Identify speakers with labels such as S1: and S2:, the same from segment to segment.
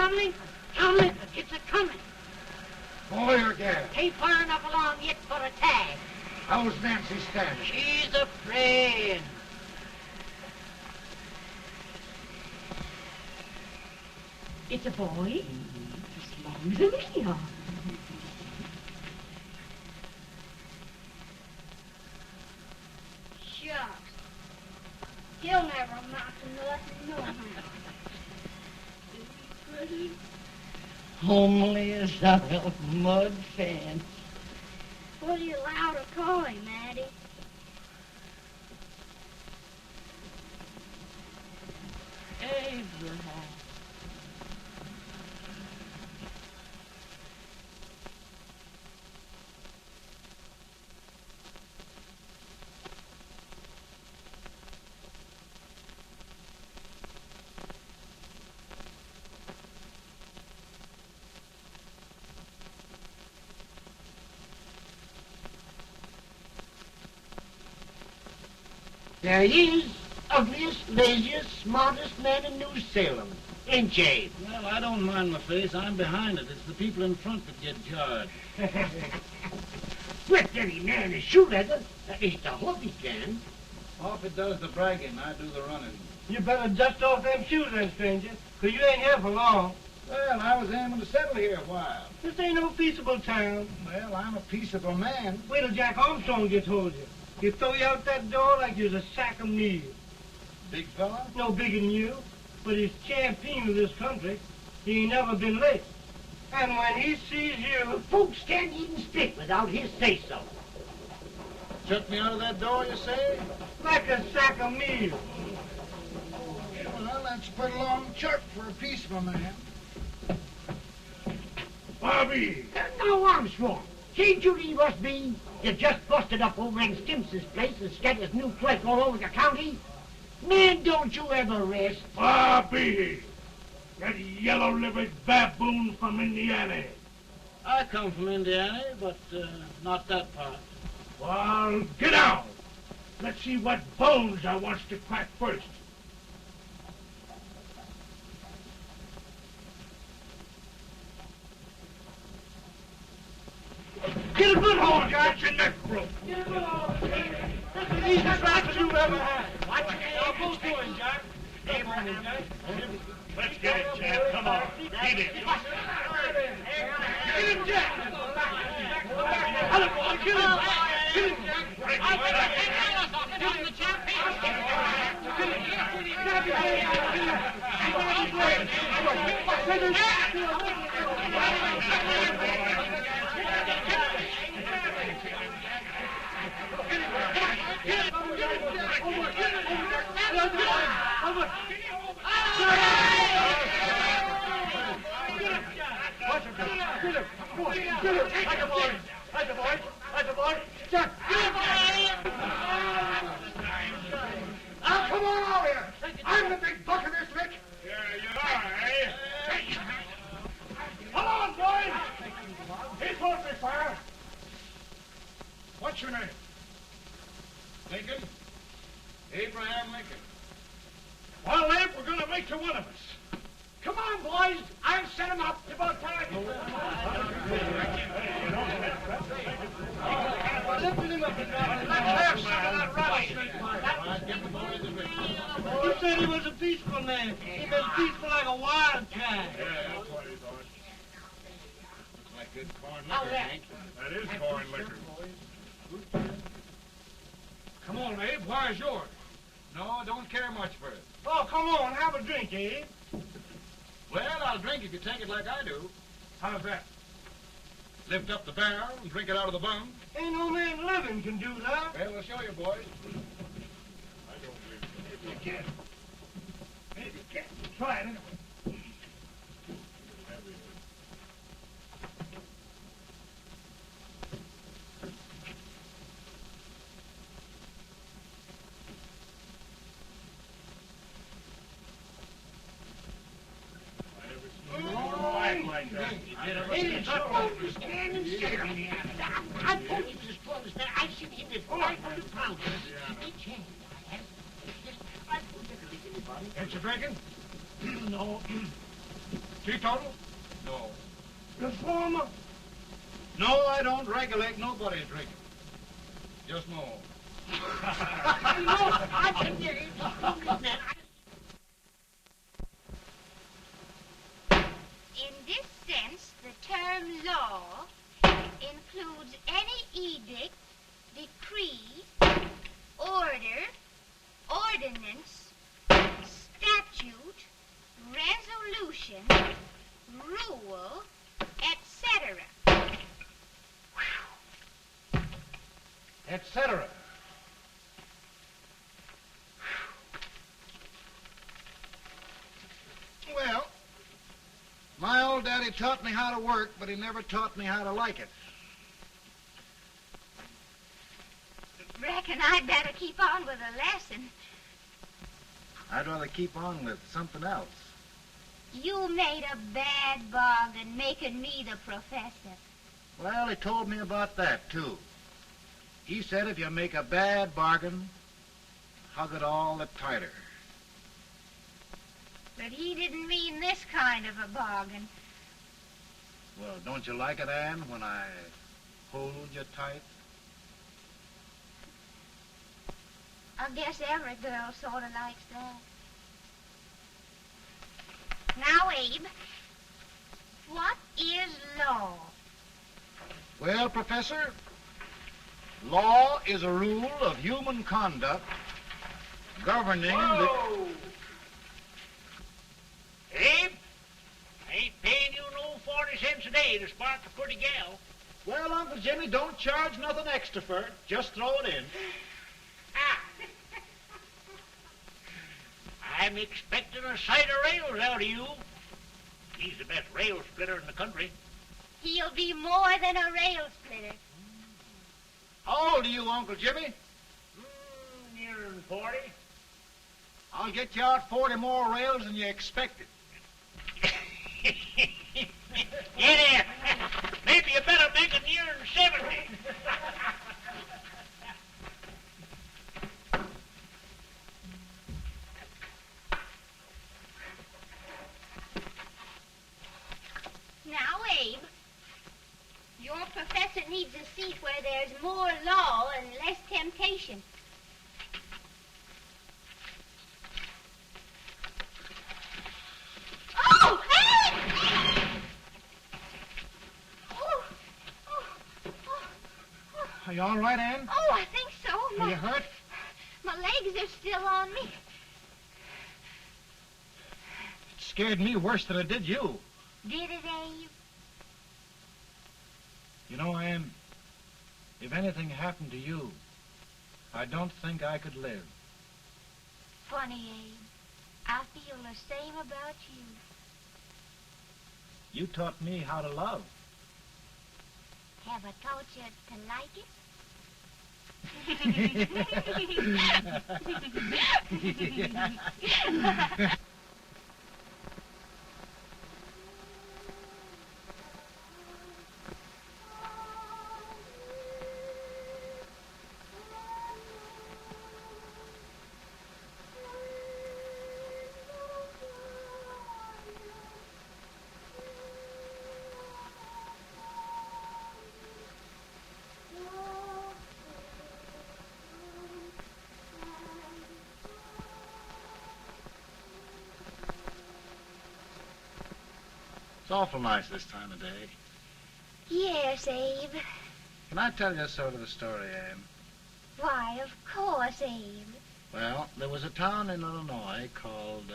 S1: coming? Coming. It's a-coming.
S2: Boy or gal?
S1: Ain't far enough along yet for a tag.
S2: How's Nancy standing?
S1: She's afraid.
S3: It's a boy. As long as a me are.
S4: Shucks. He'll never amount to nothing, no how. Pretty.
S1: Homely as a mud fence.
S4: What are you allowed to call him, Addie?
S1: Abraham.
S5: There he is, ugliest, laziest, smartest man in New Salem, ain't ye?
S6: Well, I don't mind my face. I'm behind it. It's the people in front that get charged.
S5: With any man is shoe leather, at least I hope he can.
S6: Off it does the bragging, I do the running.
S7: You better dust off them shoes then, stranger, 'cause you ain't here for long.
S6: Well, I was aiming to settle here a while.
S7: This ain't no peaceable town.
S6: Well, I'm a peaceable man.
S7: Wait till Jack Armstrong gets hold of you. He'll throw you out that door like you was a sack of meal.
S6: Big fella?
S7: No bigger than you, but he's champion of this country. He ain't never been late. And when he sees you...
S5: Folks can't even speak without his say-so.
S6: Shut me out of that door, you say?
S7: like a sack of meal.
S6: Well, that's a pretty long chart for a peaceful man.
S5: Bobby! Now, Armstrong, see Judy must be. You just busted up over in Stimpson's place and scattered new clerk all over the county. Man, don't you ever rest.
S2: Bobby! That yellow-livered baboon from Indiana.
S6: I come from Indiana, but not that part.
S2: Well, get out. Let's see what bones I wants to crack first.
S7: Get a good hold, Jack.
S2: Get your neck broke.
S7: Get a good hold. That's the easiest rifle you've ever had. Watch it. Now, both doing, Jack. Come on, Jack.
S2: Let's get it, Jack. Come on. Get it.
S7: Get him, Jack. Hello, boy. Get him. Get him, Jack. Give him the champ. Get him. Grab his leg. Get him. Grab his leg. Get him.
S2: Now, come on out here. I'm the big buck of this lick. Yeah, you are, eh? Come on, boys. He's supposed to be fire. What's your name?
S6: Lincoln? Abraham Lincoln.
S2: Well, Abe, we're going to make you one of us. Come on, boys. I'll set him up. It's about time.
S7: Lifting him up and down.
S2: Let's have some of that rattlesnake.
S7: You said he was a peaceful man. He was peaceful like a wildcat.
S2: Yeah, that's what he thought.
S6: Looks like good corn liquor, Hank.
S2: That is corn liquor. Come on, Abe. Where's yours?
S6: No, I don't care much for it.
S7: Oh, come on. Have a drink, Abe.
S6: Well, I'll drink if you take it like I do.
S2: How's that?
S6: Lift up the barrel and drink it out of the bung.
S7: Ain't no man living can do that.
S6: Well, we'll show you, boys.
S2: I don't believe so. Maybe you can. Maybe you can. Try it anyway. Like that.
S5: Hey, it's a stand and sit on the I told you he was as strong as that. I've seen him lift 500 pounds. Each hand, I have. I put that to anybody.
S2: Ain't you drinking?
S5: No.
S2: Teetotal?
S7: No.
S2: Reformer?
S7: No, I don't regulate nobody's drinking. Just no.
S4: In this sense, the term law includes any edict, decree, order, ordinance, statute, resolution, rule, etc.
S7: Etc.
S6: Well, my old daddy taught me how to work, but he never taught me how to like it.
S4: Reckon I'd better keep on with the lesson.
S6: I'd rather keep on with something else.
S4: You made a bad bargain making me the professor.
S6: Well, he told me about that, too. He said if you make a bad bargain, hug it all the tighter.
S4: But he didn't mean this kind of a bargain.
S6: Well, don't you like it, Ann, when I hold you tight?
S4: I guess every girl sort of likes that. Now, Abe, what is law?
S6: Well, Professor, law is a rule of human conduct governing
S5: Whoa! Abe, I ain't paying you no 40 cents a day to spark a pretty gal.
S7: Well, Uncle Jimmy, don't charge nothing extra for it. Just throw it in.
S5: Ah. I'm expecting a sight of rails out of you. He's the best rail splitter in the country.
S4: He'll be more than a rail splitter.
S6: How old are you, Uncle Jimmy?
S5: Nearing 40.
S6: I'll get you out 40 more rails than you expected.
S5: Get in. Maybe you better make it nearing 70.
S4: Now, Abe, your professor needs a seat where there's more law and less temptation. Oh! Abe!
S6: Are you all right, Ann?
S4: Oh, I think so.
S6: Are you hurt?
S4: My legs are still on me.
S6: It scared me worse than it did you.
S4: Did it, Abe?
S6: You know, Ann, if anything happened to you, I don't think I could live.
S4: Funny, Abe. I feel the same about you.
S6: You taught me how to love.
S4: Have I taught you to like it?
S6: It's awful nice this time of day.
S4: Yes, Abe.
S6: Can I tell you sort of a story, Ann?
S4: Why, of course, Abe.
S6: Well, there was a town in Illinois called,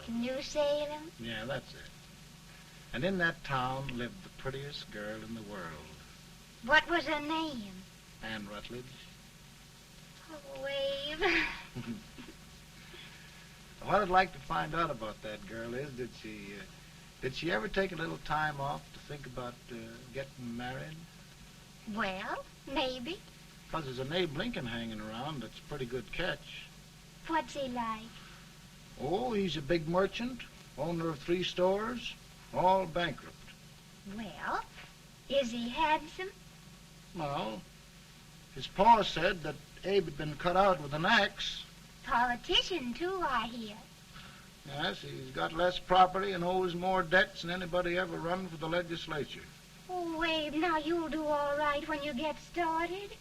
S4: New Salem?
S6: yeah, that's it. And in that town lived the prettiest girl in the world,
S4: What was her name?
S6: Ann Rutledge.
S4: Oh, Abe.
S6: What I'd like to find out about that girl is, did she ever take a little time off to think about getting married?
S4: Well, maybe.
S6: Because there's an Abe Lincoln hanging around that's a pretty good catch.
S4: What's he like?
S6: Oh, he's a big merchant, owner of 3 stores, all bankrupt.
S4: Well, is he handsome?
S6: Well, his pa said that Abe had been cut out with an axe.
S4: Politician, too, I hear.
S6: Yes, he's got less property and owes more debts than anybody ever run for the legislature.
S4: Oh, Abe, now you'll do all right when you get started.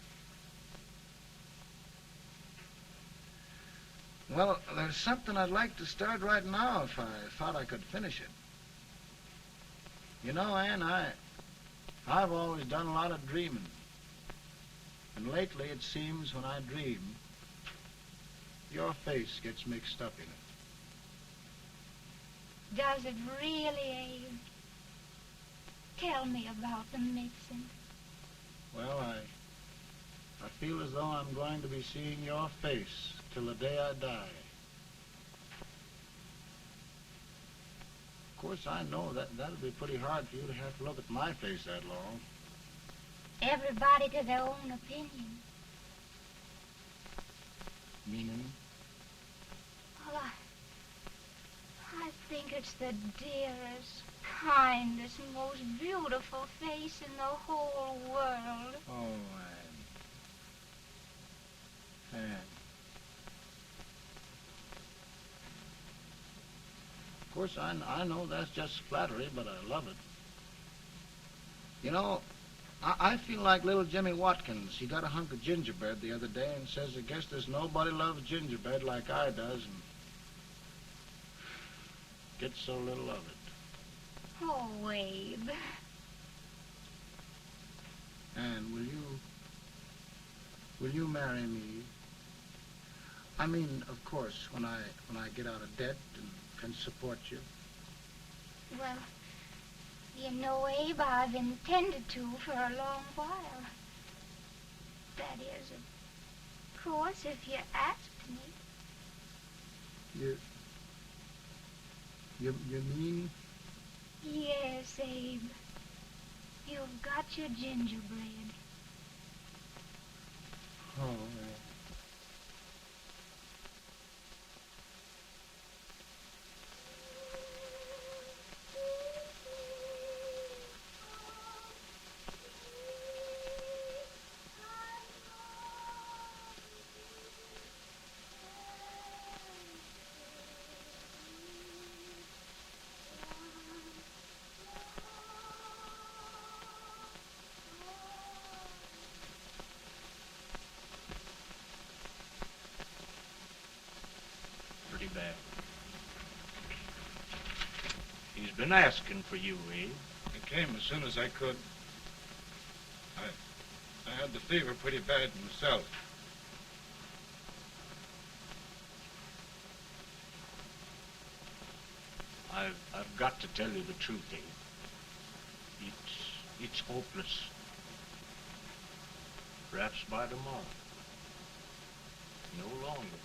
S6: Well, there's something I'd like to start right now if I thought I could finish it. You know, Ann, I've always done a lot of dreaming. And lately it seems when I dream, your face gets mixed up in it.
S4: Does it really, Abe? Tell me about the mixing.
S6: Well, I feel as though I'm going to be seeing your face till the day I die. Of course, I know that'll be pretty hard for you to have to look at my face that long.
S4: Everybody to their own opinion.
S6: Meaning?
S4: Well, I think it's the dearest, kindest, most beautiful face in the whole world.
S6: Oh, Ann. Ann. Of course, I know that's just flattery, but I love it. You know, I feel like little Jimmy Watkins. He got a hunk of gingerbread the other day and says, I guess there's nobody loves gingerbread like I does, and gets so little of it.
S4: Oh, Abe.
S6: Ann, will you marry me? I mean, of course, when I get out of debt and can support you.
S4: Well, you know, Abe, I've intended to for a long while. That is, of course, if you asked me.
S6: You mean?
S4: Yes, Abe. You've got your gingerbread.
S6: Oh,
S7: Pretty bad. He's been asking for you, Abe.
S2: I came as soon as I could. I had the fever pretty bad myself.
S7: I've got to tell you the truth, Abe. It's hopeless. Perhaps by tomorrow. No longer, Abe.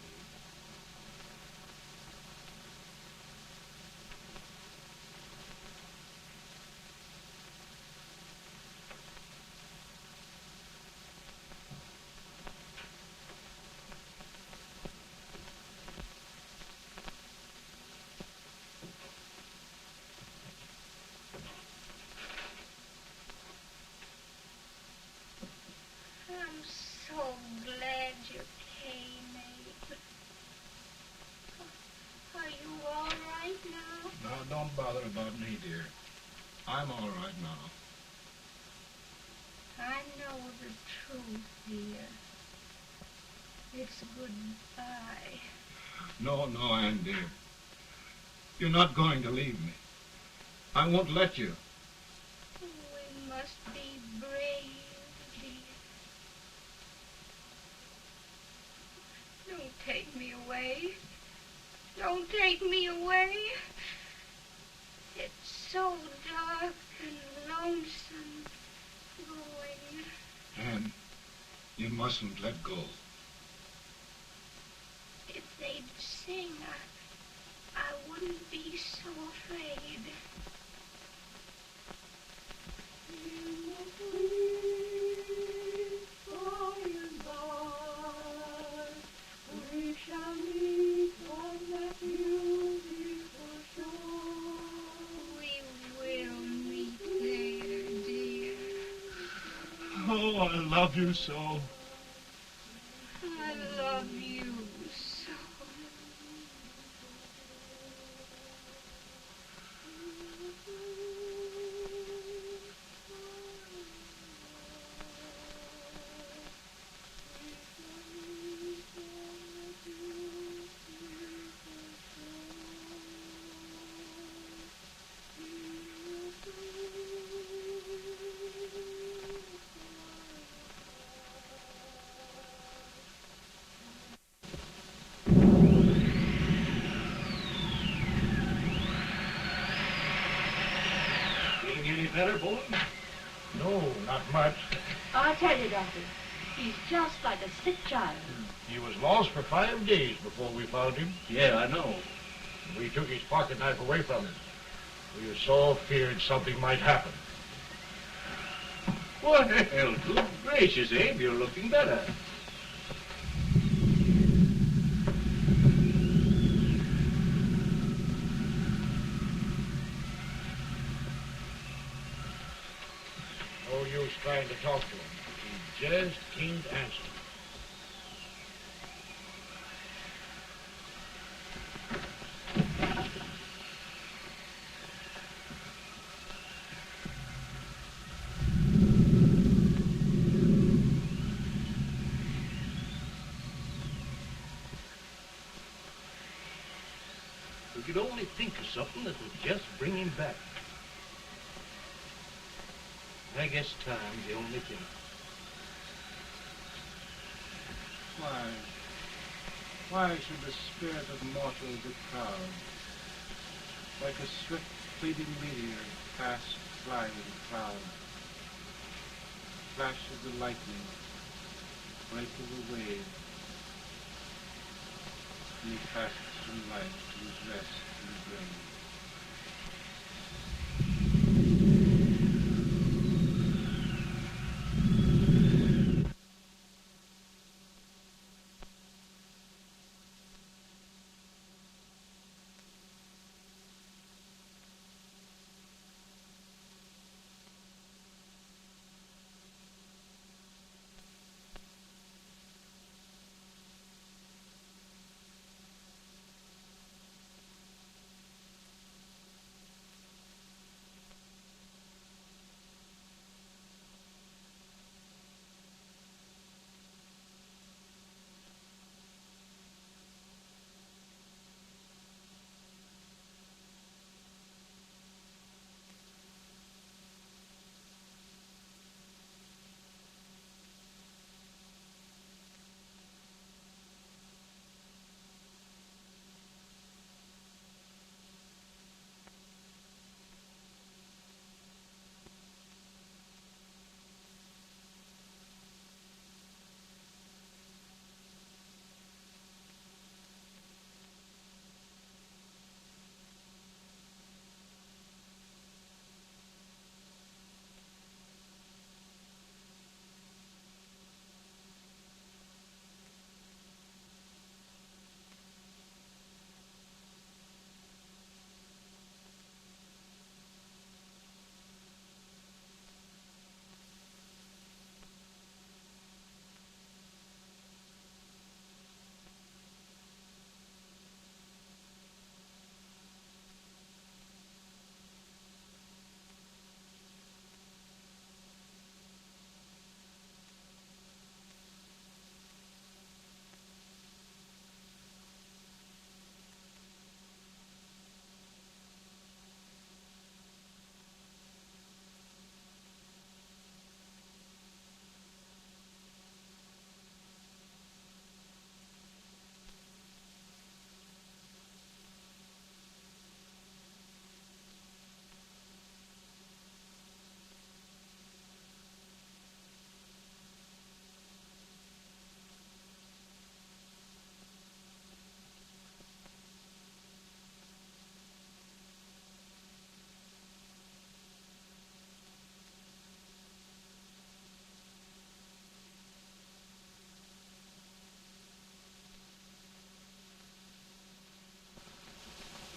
S4: I'm so glad you came, Abe. Are you all right now?
S2: Now, don't bother about me, dear. I'm all right now.
S4: I know the truth, dear. It's goodbye.
S2: No, Ann, dear. You're not going to leave me. I won't let you.
S4: We must be brave, dear. Don't take me away. Don't take me away. It's so dark and lonesome going.
S2: Ann, you mustn't let go.
S4: If they'd sing, I wouldn't be so afraid.
S2: Oh, I love you so.
S4: I love you so.
S8: better, Bolton?
S2: No, not much.
S3: I'll tell you, Doctor, he's just like a sick child.
S2: He was lost for 5 days before we found him.
S8: Yeah, I know.
S2: We took his pocket knife away from him. We were so feared something might happen.
S8: Well, good gracious, Abe, you're looking better.
S2: No use trying to talk to him. He just can't answer.
S8: We could only think of something that would just bring him back. I guess time's the only thing.
S6: Why should the spirit of mortal be proud? Like a swift fleeting meteor past flying cloud. Flash of the lightning, break of the wave. And he passes from life to his rest in the grave.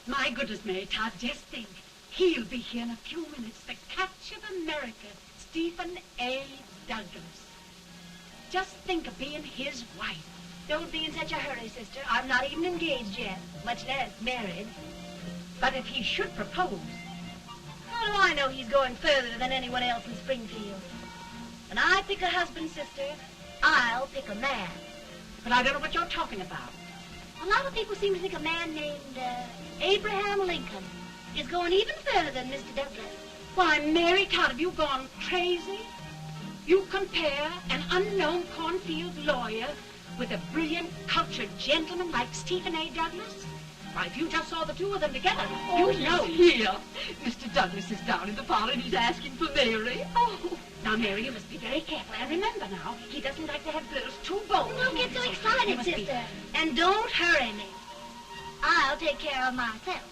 S3: My goodness, Mary Todd, just think. He'll be here in a few minutes. The catch of America, Stephen A. Douglas. Just think of being his wife.
S9: Don't be in such a hurry, sister. I'm not even engaged yet, much less married.
S3: But if he should propose...
S9: How do I know he's going further than anyone else in Springfield? When I pick a husband, sister, I'll pick a man.
S3: But I don't know what you're talking about.
S9: A lot of people seem to think a man named Abraham Lincoln is going even further than Mr. Douglas.
S3: Why, Mary Todd, have you gone crazy? You compare an unknown cornfield lawyer with a brilliant, cultured gentleman like Stephen A. Douglas? Why, if you just saw the two of them together,
S10: Oh,
S3: you'd know.
S10: here. Mr. Douglas is down in the parlor and he's asking for Mary. Oh.
S3: Now, Mary, you must be very careful. And remember now, he doesn't like to have girls too bold.
S4: Don't get so
S3: You
S4: excited,
S3: must be-
S4: sister. And don't hurry me. I'll take care of myself.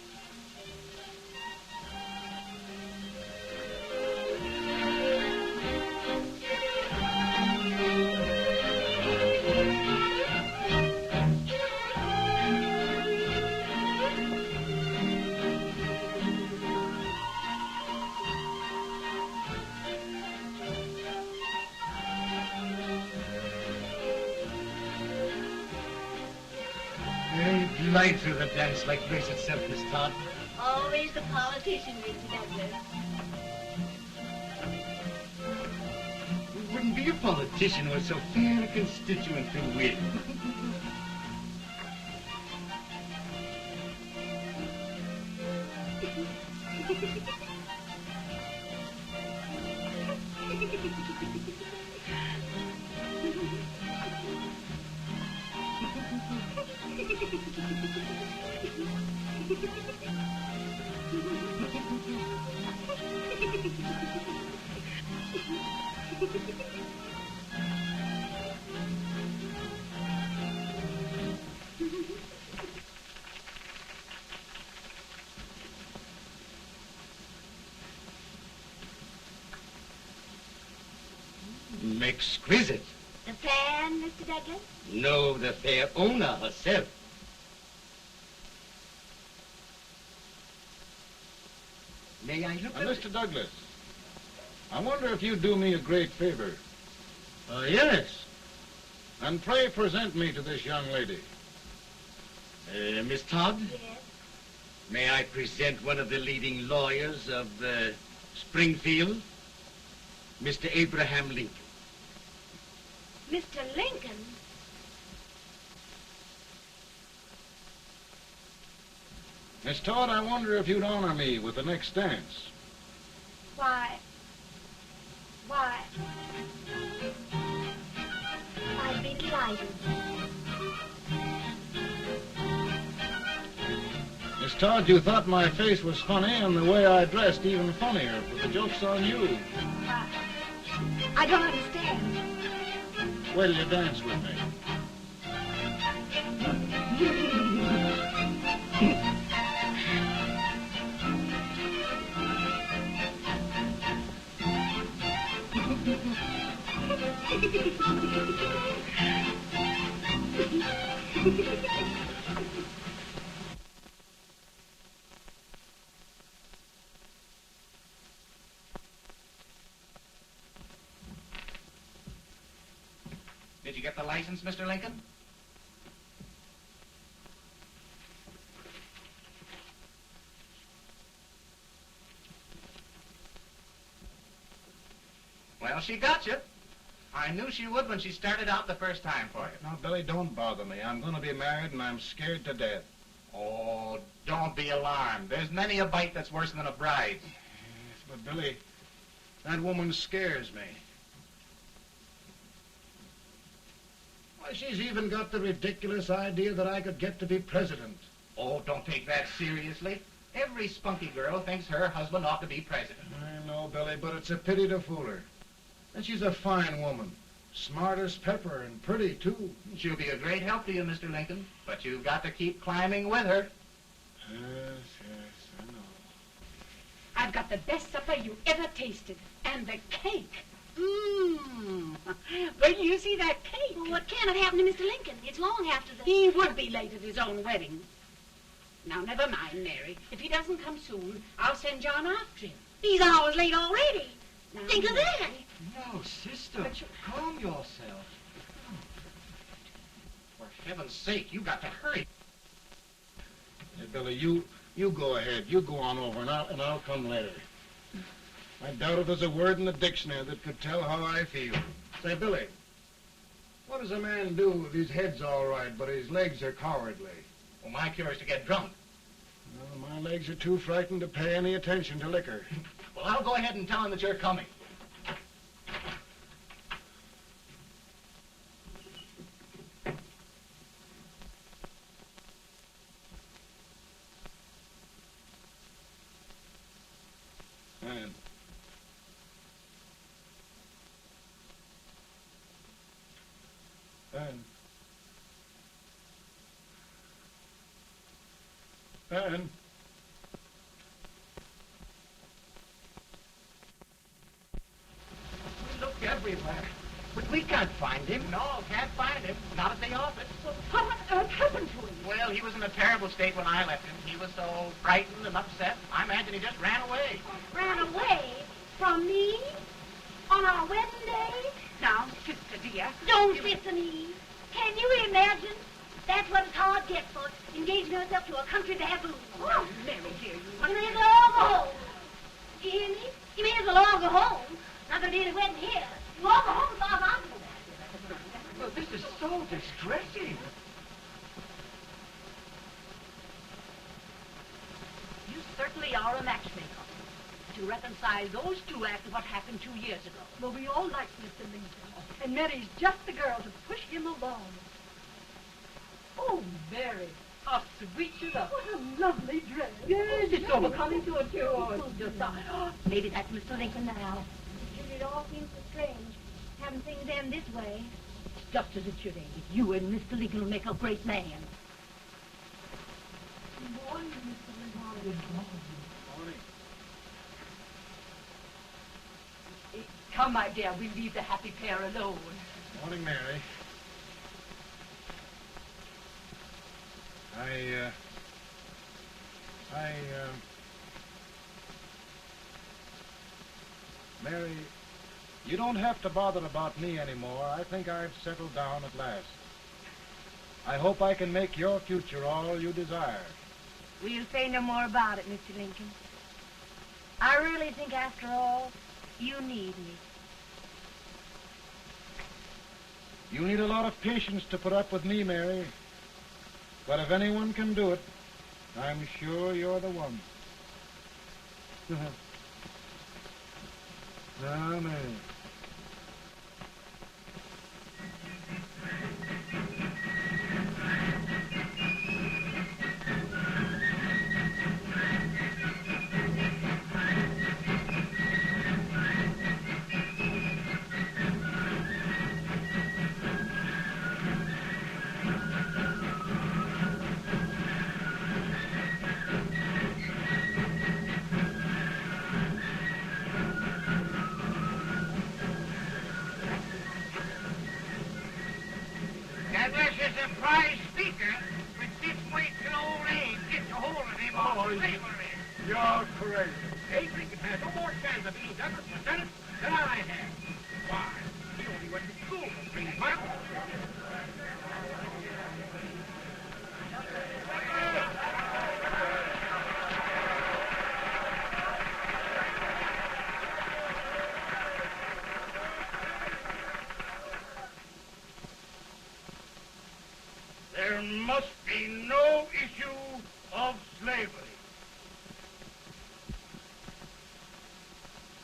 S8: You glide through the dance like grace itself, Miss Todd.
S9: Always the politician, Mr. Douglas.
S8: You wouldn't be a politician with so fair a constituent to win. Exquisite.
S4: The fan, Mr. Douglas?
S8: No, the fair owner herself. May I look at
S6: Mr. Douglas, I wonder if you'd do me a great favor.
S8: yes.
S6: And pray present me to this young lady.
S8: Miss Todd?
S4: Yes.
S8: May I present one of the leading lawyers of Springfield, Mr. Abraham Lincoln.
S4: Mr. Lincoln?
S6: Miss Todd, I wonder if you'd honor me with the next dance.
S4: Why? I'd be delighted.
S6: Miss Todd, you thought my face was funny and the way I dressed even funnier, but the joke's on you.
S4: I don't understand.
S6: Wait till you dance with me.
S11: Did you get the license, Mr. Lincoln? Well, she got you. I knew she would when she started out the first time for you.
S6: Now, Billy, don't bother me. I'm going to be married and I'm scared to death.
S11: Oh, don't be alarmed. There's many a bite that's worse than a bride.
S6: Yes, but Billy, that woman scares me. Why, she's even got the ridiculous idea that I could get to be president.
S11: Oh, don't take that seriously. Every spunky girl thinks her husband ought to be president.
S6: I know, Billy, but it's a pity to fool her. And she's a fine woman. Smart as pepper and pretty, too.
S11: She'll be a great help to you, Mr. Lincoln, but you've got to keep climbing with her.
S6: Yes, I know.
S3: I've got the best supper you ever tasted. And the cake. Mmm. Wait till you see that cake.
S9: Well, what can have happened to Mr. Lincoln? It's long after the...
S3: He would be late at his own wedding. Now, never mind, Mary. If he doesn't come soon, I'll send John after him.
S9: He's hours late already.
S3: Now,
S9: Think of that.
S3: Mary.
S8: No, sister.
S3: But you-
S8: Calm yourself.
S11: For heaven's sake, you got to hurry.
S6: Hey, Billy, you go ahead. You go on over, and I'll come later. I doubt if there's a word in the dictionary that could tell how I feel. Say, Billy, what does a man do if his head's all right, but his legs are cowardly?
S11: Well, my cure is to get drunk.
S6: Well, my legs are too frightened to pay any attention to liquor.
S11: Well, I'll go ahead and tell him that you're coming.
S2: Ben.
S11: We looked everywhere, but we can't find him. No, can't find him. Not at the office.
S3: Well, what on earth happened to him?
S11: Well, he was in a terrible state when I left him. He was so frightened and upset. I imagine he just ran away.
S9: Ran away from me on our wedding day?
S3: Now, sister dear.
S9: Don't sister me. Can you imagine? That's what Todd gets for engaging herself to a country baboon.
S3: Oh, Mary, dear,
S9: You may as well go home. You hear me? You may as well go home. Not gonna be any wedding here. You all go home as far as I'm concerned.
S11: Well, this is so distressing.
S3: You certainly are a matchmaker. To reconcile those two after what happened 2 years ago.
S10: Well, we all like Mr. Lincoln. And Mary's just the girl to push him along. Oh, Mary, how sweet you look. What a lovely dress.
S3: Yes, it's so becoming to it, too. Oh, it's just maybe that's Mr. Lincoln now.
S9: It all seems so strange, having things end this way.
S3: It's just as it should end. You and Mr. Lincoln will make a great man.
S10: Good morning, Mr. Lincoln. Good morning. Come, my dear, we'll leave the happy pair alone.
S2: Morning, Mary. Mary, you don't have to bother about me anymore. I think I've settled down at last. I hope I can make your future all you desire.
S9: We'll say no more about it, Mr. Lincoln. I really think, after all, you need me.
S2: You need a lot of patience to put up with me, Mary. But if anyone can do it, I'm sure you're the one. Amen.
S5: That was a surprise speaker, but this waits an old age gets a hold of him all slavery.
S2: You're crazy.
S11: Abe Lincoln has no more chance of being Douglas for Senate than I have. Why? He only went to school for 3 months.
S2: There must be no issue of slavery.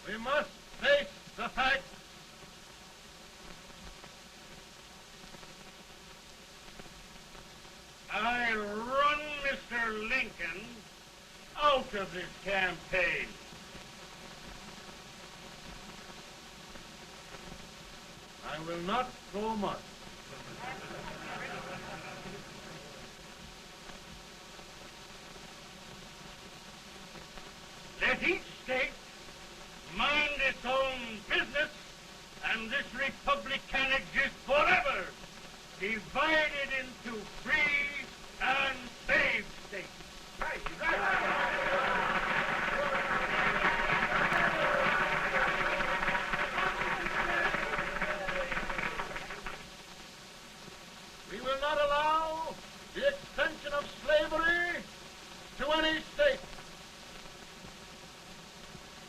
S2: We must face the fact I run Mr. Lincoln out of this campaign. I will not go much. Let each state mind its own business, and this republic can exist forever, divided into free and slave states. We will not allow the extension of slavery to any state.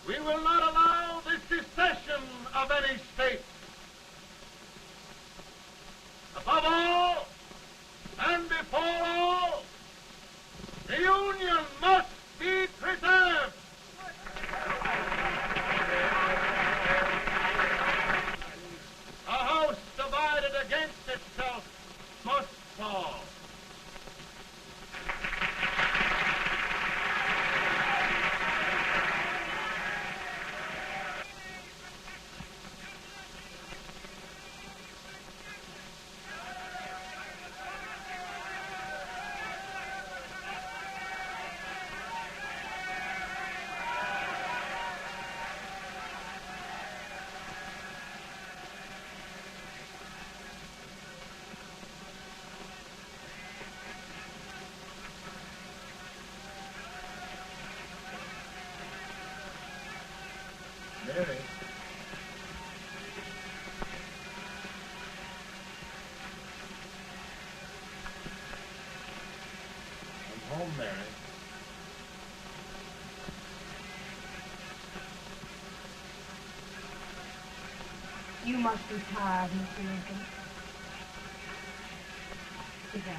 S2: We will not allow the secession of any state. Above all, and before all, the Union must be preserved. A house divided against itself must fall.
S6: home, Mary.
S10: You must be tired, Mr. Lincoln. Sit down.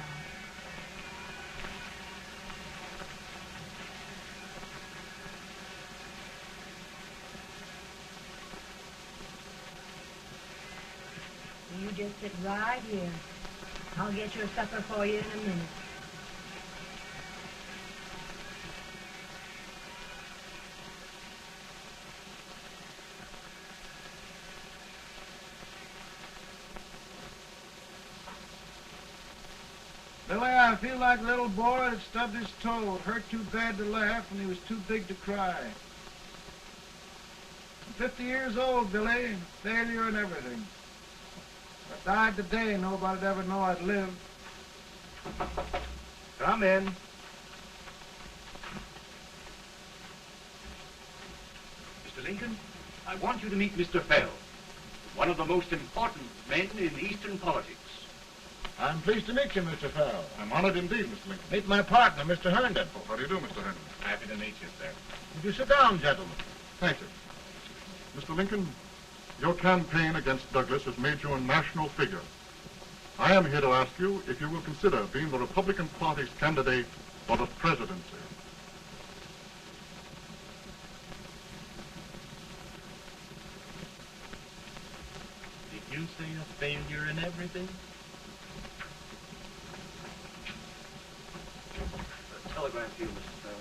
S10: You just sit right here. I'll get your supper for you in a minute.
S6: Billy, I feel like a little boy that stubbed his toe. It hurt too bad to laugh and he was too big to cry. I'm 50 years old, Billy. Failure and everything. If I died today, nobody'd ever know I'd lived.
S11: Come in. Mr. Lincoln, I want you to meet Mr. Fell, one of the most important men in Eastern politics.
S2: I'm pleased to meet you, Mr. Fell. I'm honored indeed, Mr. Lincoln.
S6: Meet my partner, Mr. Herndon.
S2: Oh, how do you do, Mr. Herndon?
S11: Happy to meet you, sir.
S6: Would you sit down, gentlemen?
S2: Thank you. Mr. Lincoln, your campaign against Douglas has made you a national figure. I am here to ask you if you will consider being the Republican Party's candidate for the presidency.
S11: Did you say a failure in everything? A telegram to you, Mr. Fell.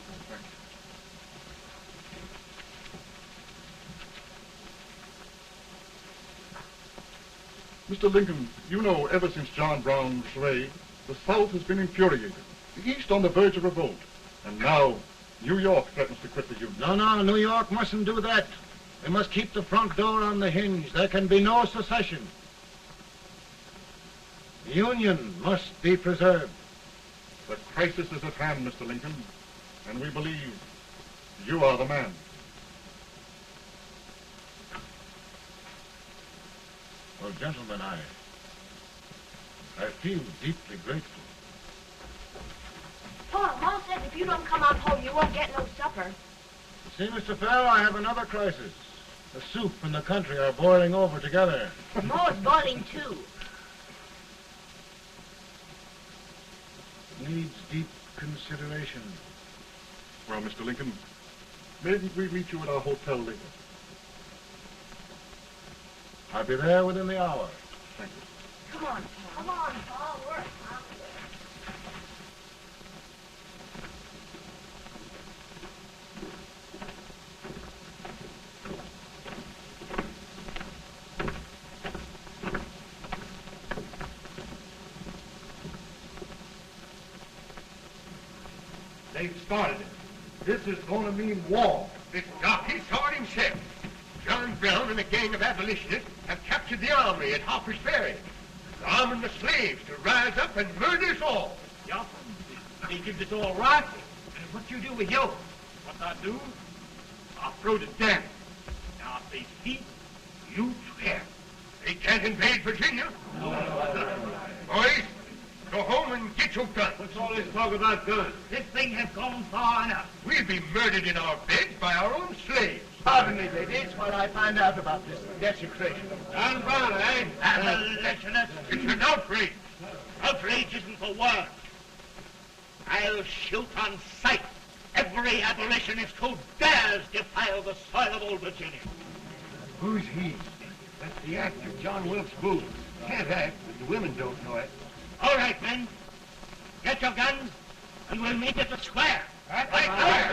S2: Mr. Lincoln, you know ever since John Brown's raid, the South has been infuriated, the East on the verge of revolt, and now New York threatens to quit the Union.
S6: No, New York mustn't do that. We must keep the front door on the hinge. There can be no secession. The Union must be preserved.
S2: The crisis is at hand, Mr. Lincoln, and we believe you are the man.
S6: Well, gentlemen, I feel deeply grateful.
S9: Pa, Ma says if you don't come on home, you won't get no supper.
S6: See, Mr. Fell, I have another crisis. The soup and the country are boiling over together.
S9: Ma's boiling too.
S6: Needs deep consideration.
S2: Well, Mr. Lincoln, maybe we meet you at our hotel later.
S6: I'll be there within the hour.
S2: Thank you.
S9: Come on, Pa. Come on, Pa. We're hungry.
S11: They've started it. This is going to mean war.
S12: This jockey saw it himself. John Brown and a gang of abolitionists have captured the armory at Harper's Ferry. They're arming the slaves to rise up and murder us all.
S11: Yeah, they give us all right. And what you do with yours? What I do? I throw it down. Now if they speak, you swear.
S12: They can't invade Virginia. Boys, go home and get your guns.
S11: What's all this talk about guns? This thing has gone far enough.
S12: We'll be murdered in our beds by our own slaves.
S5: Pardon me, ladies, while I find out about this desecration.
S11: John Brown, eh? Abolitionist.
S12: It's an outrage.
S11: Outrage isn't the word. I'll shoot on sight every abolitionist who dares defile the soil of old Virginia.
S12: Who's he? That's the actor, John Wilkes Booth. Can't act, but the women don't know it.
S11: All right, men. Get your guns, and we'll meet at the square.
S12: At the square!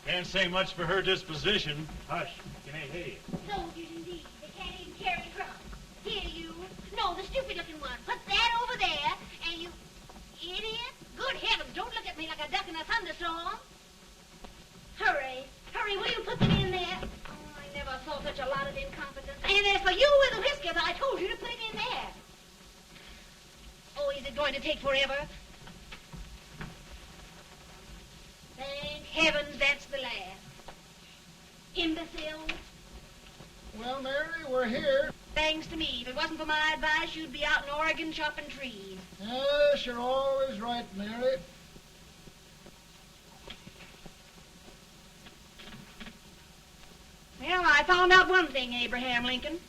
S13: Can't say much for her disposition. Hush, can I hear you?
S9: Soldiers indeed. They can't even carry drums. Here, you. confidence. And as for you with the whiskers, I told you to put it in there. Oh, is it going to take forever? Thank heavens that's the last. Imbecile.
S6: Well, Mary, we're here.
S9: Thanks to me. If it wasn't for my advice, you'd be out in Oregon chopping trees.
S6: Yes, you're always right, Mary.
S9: Well, I found out one thing, Abraham Lincoln.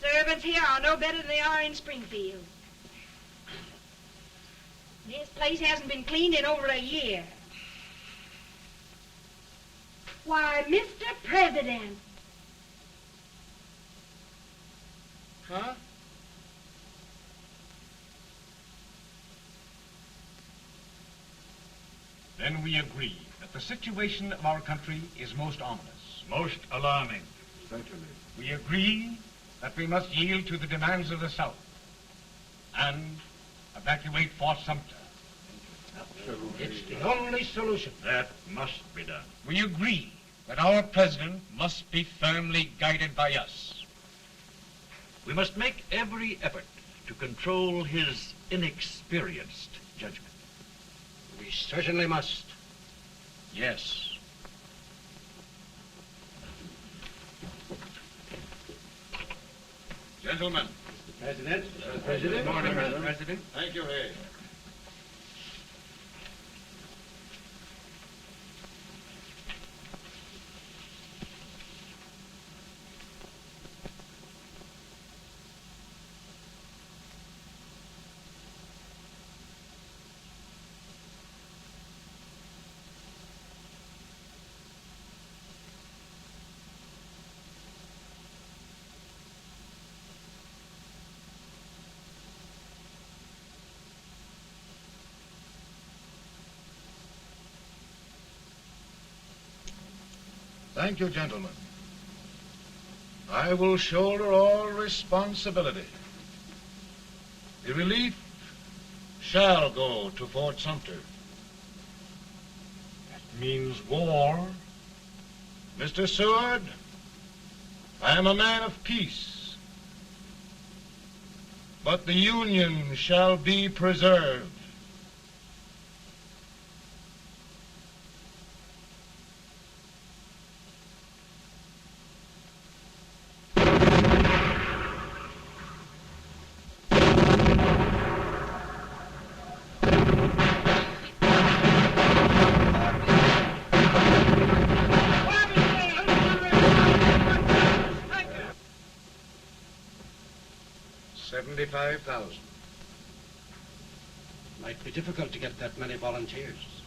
S9: Servants here are no better than they are in Springfield. This place hasn't been cleaned in over a year. Why, Mr. President.
S6: Huh?
S11: Then we agree that the situation of our country is most ominous, most alarming.
S12: Certainly.
S11: We agree that we must yield to the demands of the South and evacuate Fort Sumter.
S5: It's the only solution.
S11: That must be done. We agree that our president must be firmly guided by us. We must make every effort to control his inexperienced judgment.
S5: We certainly must.
S11: Yes. Gentlemen.
S12: President.
S11: President.
S12: Good morning, Mr. President.
S11: Thank you, Hay.
S6: Thank you, gentlemen. I will shoulder all responsibility. The relief shall go to Fort Sumter.
S11: That means war.
S6: Mr. Seward, I am a man of peace, but the Union shall be preserved. $75,000.
S5: Might be difficult to get that many volunteers.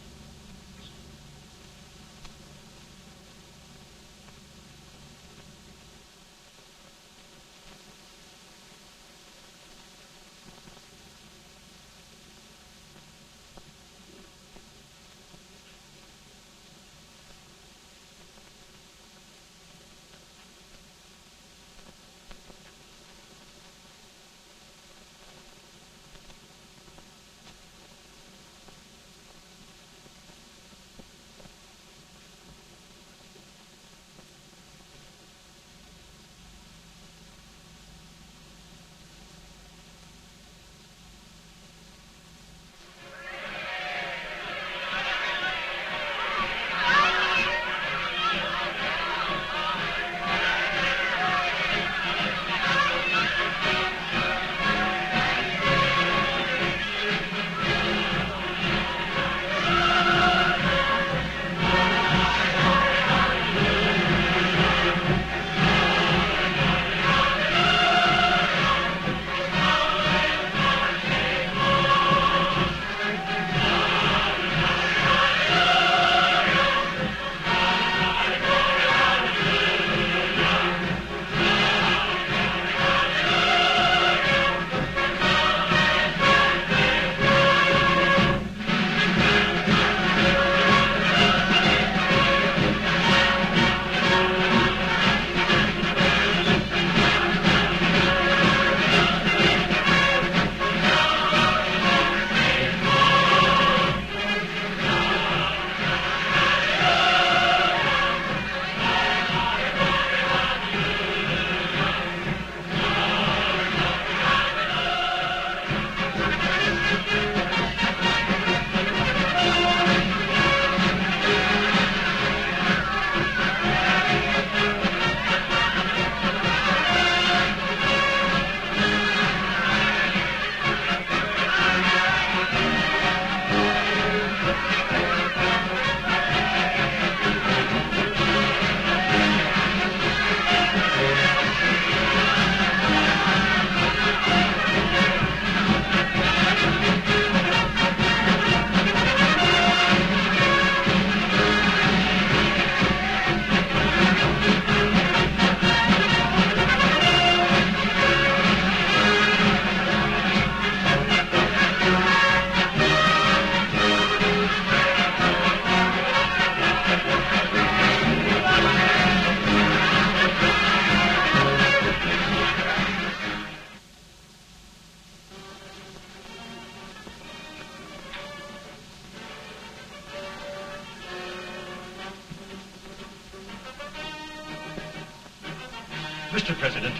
S11: Mr. President,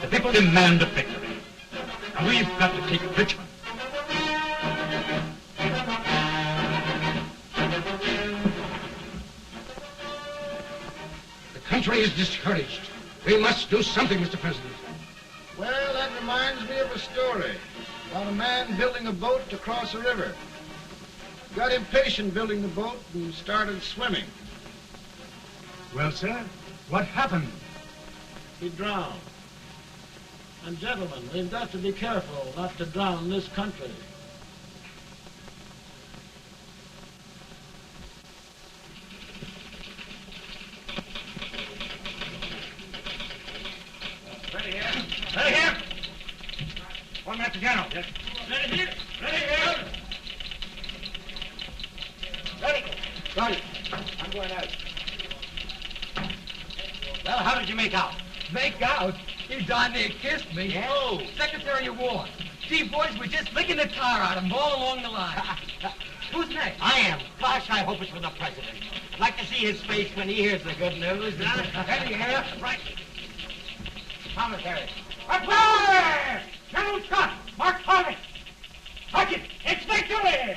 S11: the people demand a victory. And we've got to take Richmond.
S5: The country is discouraged. We must do something, Mr. President.
S6: Well, that reminds me of a story about a man building a boat to cross a river. Got impatient building the boat and started swimming.
S2: Well, sir, what happened?
S6: He drowned. And gentlemen, we've got to be careful not to drown this country.
S2: Ready here. Ready here. 1 minute to General. Yes. Ready here. Ready here. Ready.
S5: Ready.
S2: I'm going out.
S5: Well, how did you make out?
S14: Make out? He darn near kissed me.
S5: Yeah?
S14: Oh, Secretary of War. See, boys, we're just licking the tar out of him all along the line. Who's next?
S5: I am. Gosh, I hope it's for the President. I'd like to see his face when he hears the good news. Ready here. Right. Commissary.
S2: Report! General Scott, Mark Harvey. Sergeant, it's victory!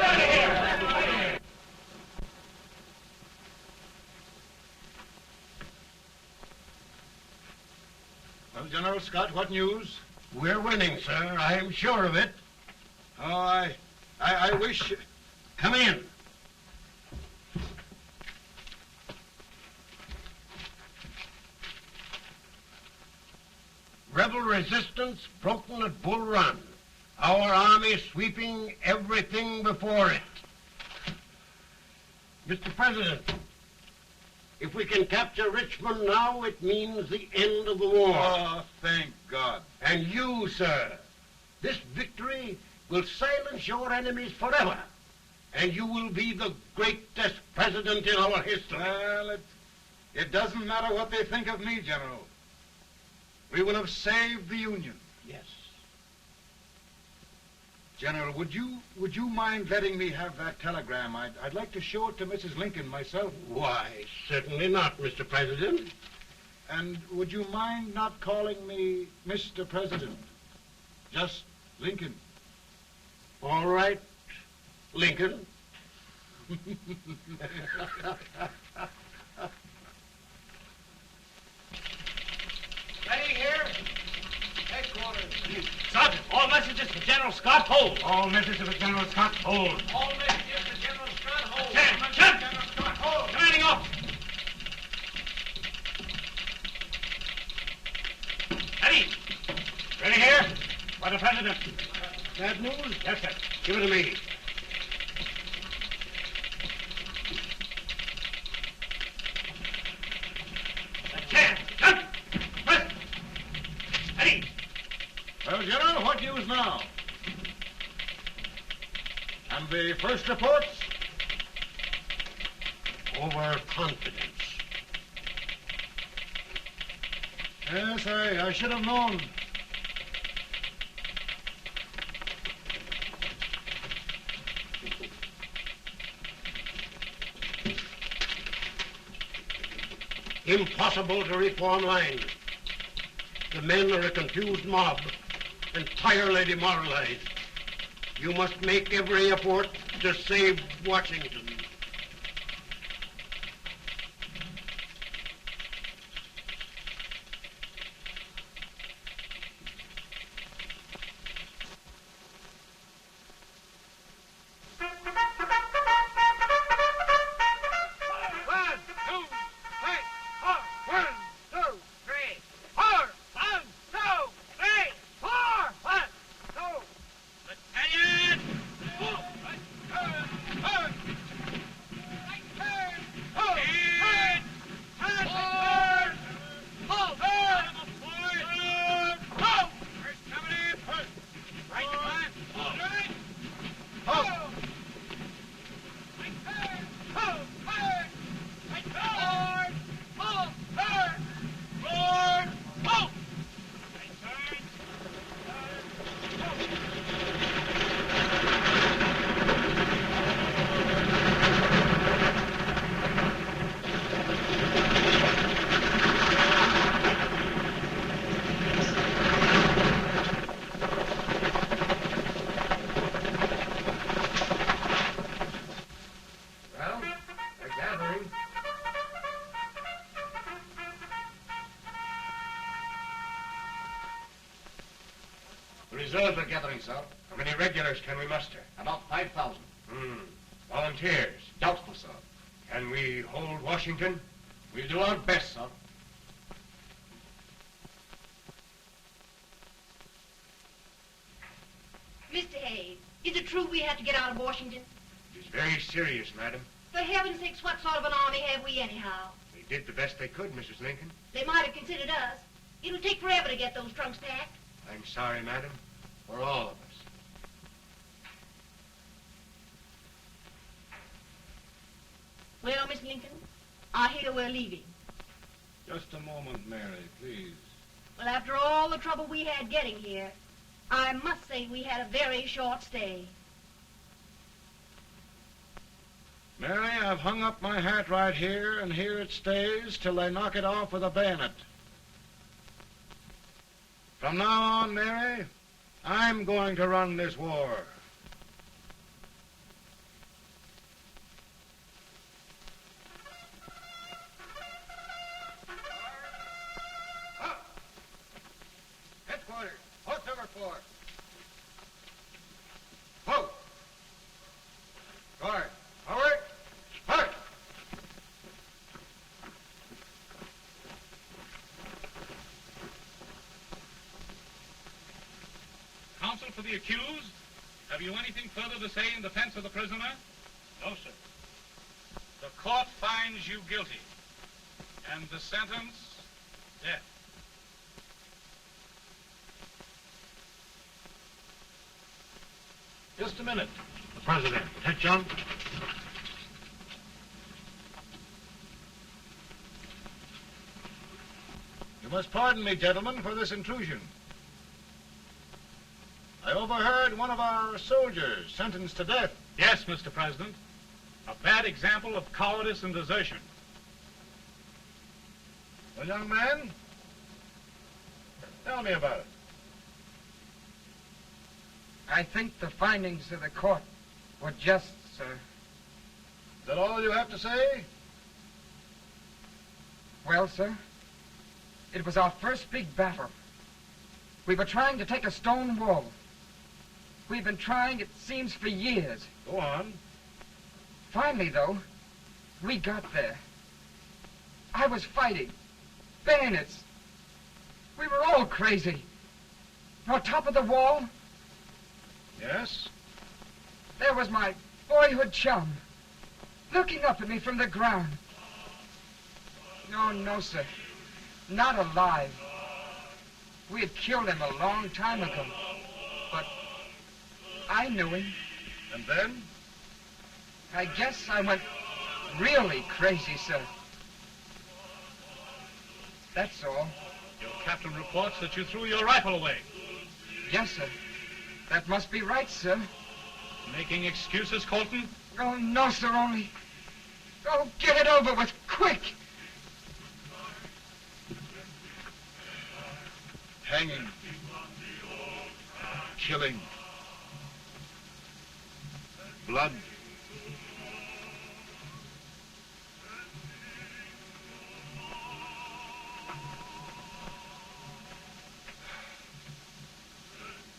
S2: Ready here.
S6: Well, General Scott, what news?
S12: We're winning, sir. I am sure of it.
S6: Oh, I wish...
S12: Come in. Rebel resistance broken at Bull Run. Our army sweeping everything before it. Mr. President, if we can capture Richmond now, it means the end of the war.
S6: Oh, thank God.
S12: And you, sir, this victory will silence your enemies forever. And you will be the greatest president in our history.
S6: Well, it doesn't matter what they think of me, General. We will have saved the Union.
S12: Yes.
S6: General, would you mind letting me have that telegram? I'd like to show it to Mrs. Lincoln myself.
S12: Why, certainly not, Mr. President.
S6: And would you mind not calling me Mr. President? Just Lincoln.
S12: All right, Lincoln.
S2: Ready here. Headquarters. Sergeant, all messages for General Scott, hold.
S12: All messages for General Scott, hold.
S2: All messages for General Scott, hold. General Scott, hold. Commanding officer. Ready. Ready here. For the President.
S12: Bad news?
S2: Yes, sir.
S12: Give it to me.
S2: Jump. President. Ready.
S6: Well, General, what news now? And the first reports?
S12: Overconfidence.
S6: Yes, I should have known.
S12: Impossible to reform lines. The men are a confused mob, entirely demoralized. You must make every effort to save Washington. Reserves are gathering, sir.
S2: How many regulars can we muster?
S12: About 5,000.
S2: Volunteers?
S12: Doubtful, sir.
S2: Can we hold Washington?
S12: We'll do our best, sir.
S9: Mr. Hayes, is it true we have to get out of Washington?
S2: It is very serious, madam.
S9: For heaven's sakes, what sort of an army have we anyhow?
S2: They did the best they could, Mrs. Lincoln.
S9: They might have considered us. It'll take forever to get those trunks packed.
S2: I'm sorry, madam, for all of us.
S9: Well, Miss Lincoln, I hear we're leaving.
S6: Just a moment, Mary, please.
S9: Well, after all the trouble we had getting here, I must say we had a very short stay.
S6: Mary, I've hung up my hat right here, and here it stays till they knock it off with a bayonet. From now on, Mary, I'm going to run this war.
S2: Headquarters, post number 4. Ho! Guard, forward, march!
S13: Counsel for the accused, have you anything further to say in defense of the prisoner? No, sir. The court finds you guilty, and the sentence, death.
S6: Just a minute.
S2: The president, attention.
S6: You must pardon me, gentlemen, for this intrusion. I overheard one of our soldiers sentenced to death.
S13: Yes, Mr. President. A bad example of cowardice and desertion.
S6: Well, young man, tell me about it.
S14: I think the findings of the court were just, sir.
S6: Is that all you have to say?
S14: Well, sir, it was our first big battle. We were trying to take a stone wall. We've been trying, it seems, for years.
S6: Go on.
S14: Finally, though, we got there. I was fighting. Bayonets. We were all crazy. On top of the wall,
S6: Yes?
S14: there was my boyhood chum, looking up at me from the ground. No, sir. Not alive. We had killed him a long time ago. But I knew him.
S6: And then?
S14: I guess I went really crazy, sir. That's all.
S13: Your captain reports that you threw your rifle away.
S14: Yes, sir. That must be right, sir.
S13: Making excuses, Colton?
S14: Oh, no, sir, only... Oh, get it over with, quick!
S6: Hanging. Killing. Blood.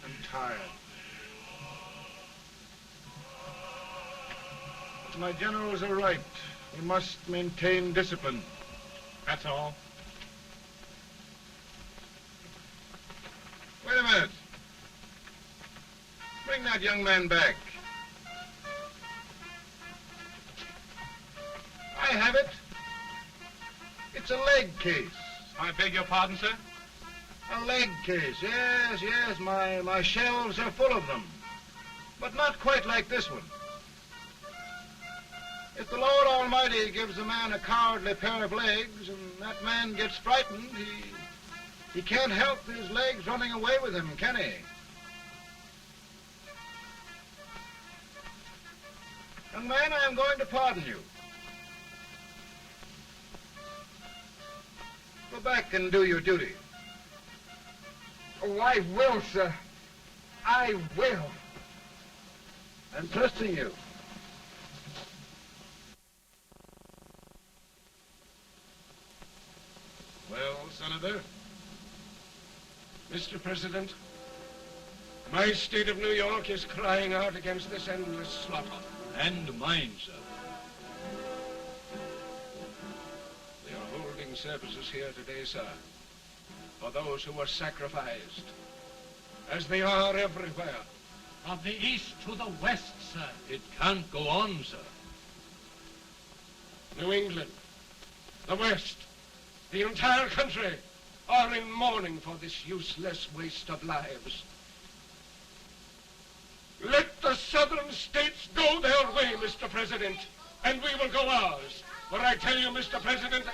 S6: I'm tired. My generals are right. We must maintain discipline.
S13: That's all.
S6: Wait a minute. Bring that young man back. I have it. It's a leg case.
S13: I beg your pardon, sir?
S6: A leg case, yes. My shelves are full of them. But not quite like this one. If the Lord Almighty gives a man a cowardly pair of legs and that man gets frightened, he can't help his legs running away with him, can he? Young man, I am going to pardon you. Go back and do your duty.
S14: Oh, I will, sir. I will.
S6: I'm trusting you.
S2: Well, Senator? Mr. President,
S12: My state of New York is crying out against this endless slaughter.
S15: And mine, sir.
S12: They are holding services here today, sir, for those who were sacrificed, as they are everywhere.
S15: From the east to the west, sir. It can't go on, sir.
S12: New England, the West, the entire country are in mourning for this useless waste of lives. Let the southern states go their way, Mr. President, and we will go ours. For I tell you, Mr. President,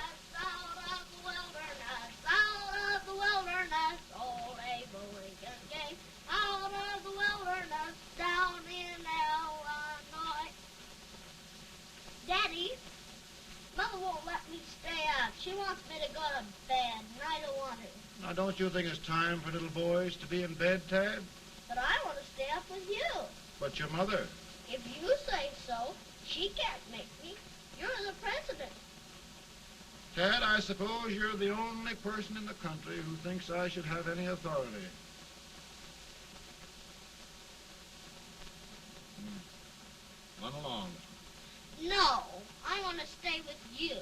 S9: Out of the wilderness, old Abe Lincoln came. Out of the wilderness, down in Illinois. Daddy, Mother won't let me stay out. She wants me to go to bed, and I don't want to.
S6: Now, don't you think it's time for little boys to be in bed, Tad?
S9: But I want to stay up with you.
S6: But your mother.
S9: If you say so, she can't make me. You're the president.
S6: Tad, I suppose you're the only person in the country who thinks I should have any authority. Run along.
S9: No, I want to stay with you.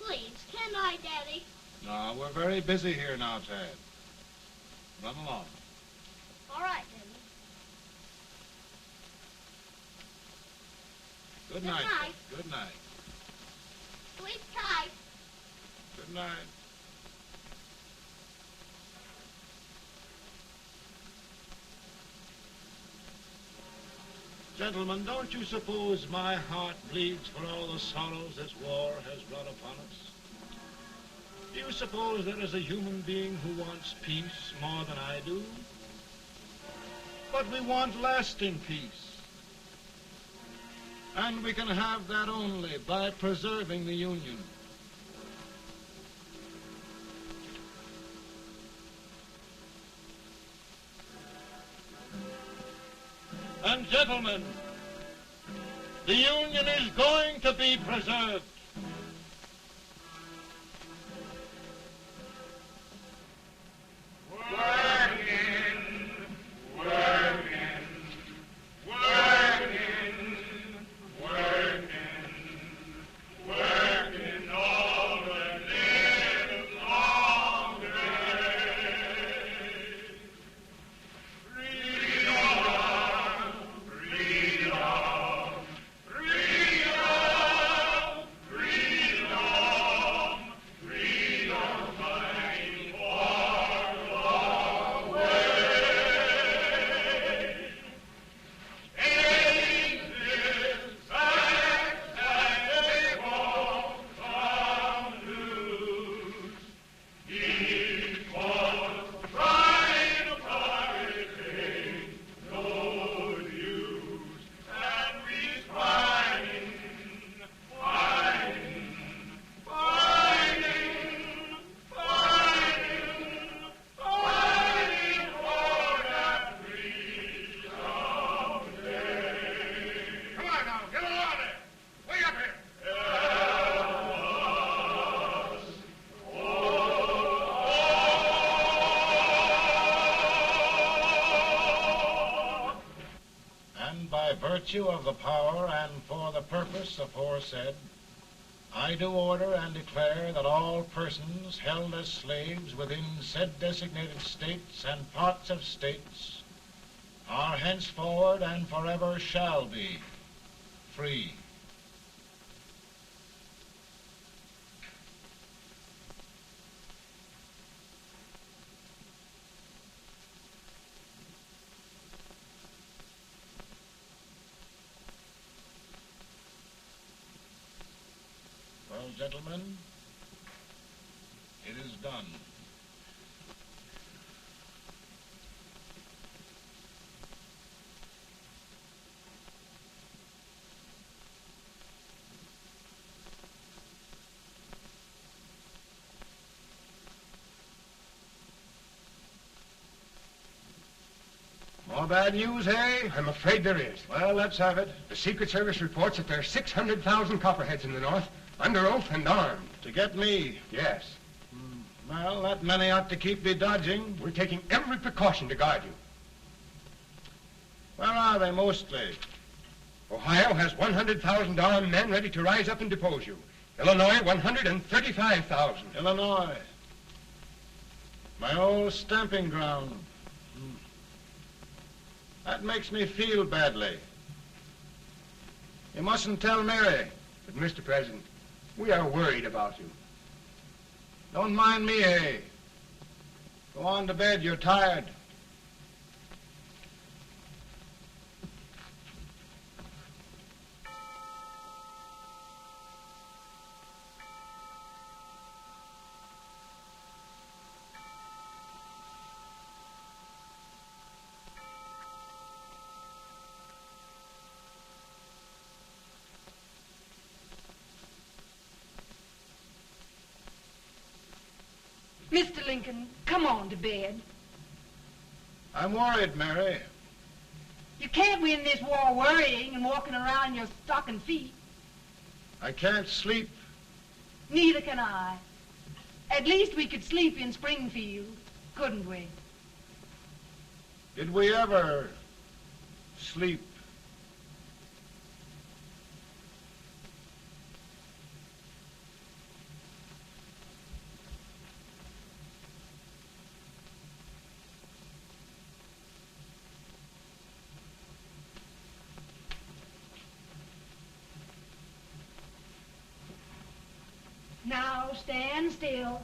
S9: Please, can I, Daddy?
S6: No, we're very busy here now, Tad. Run along.
S9: All right, Daddy.
S6: Good night.
S9: night.
S6: Good night.
S9: Sleep tight.
S6: Good night. Gentlemen, don't you suppose my heart bleeds for all the sorrows this war has brought upon us? Do you suppose there is a human being who wants peace more than I do? But we want lasting peace. And we can have that only by preserving the Union. And gentlemen, the Union is going to be preserved. Virtue of the power and for the purpose aforesaid, I do order and declare that all persons held as slaves within said designated states and parts of states are henceforward and forever shall be free. Well, gentlemen, it is done. More bad news, eh?
S2: I'm afraid there is.
S6: Well, let's have it.
S2: The Secret Service reports that there are 600,000 copperheads in the North, under oath and armed.
S6: To get me?
S2: Yes.
S6: Well, that many ought to keep me dodging.
S2: We're taking every precaution to guard you.
S16: Where are they mostly?
S2: Ohio has 100,000 armed men ready to rise up and depose you. Illinois, 135,000.
S16: Illinois. My old stamping ground. That makes me feel badly. You mustn't tell Mary.
S2: But, Mr. President, we are worried about you.
S16: Don't mind me, eh? Go on to bed. You're tired.
S10: Mr. Lincoln, come on to bed.
S16: I'm worried, Mary.
S10: You can't win this war worrying and walking around in your stocking feet.
S16: I can't sleep.
S10: Neither can I. At least we could sleep in Springfield, couldn't we?
S16: Did we ever sleep?
S10: Now stand still.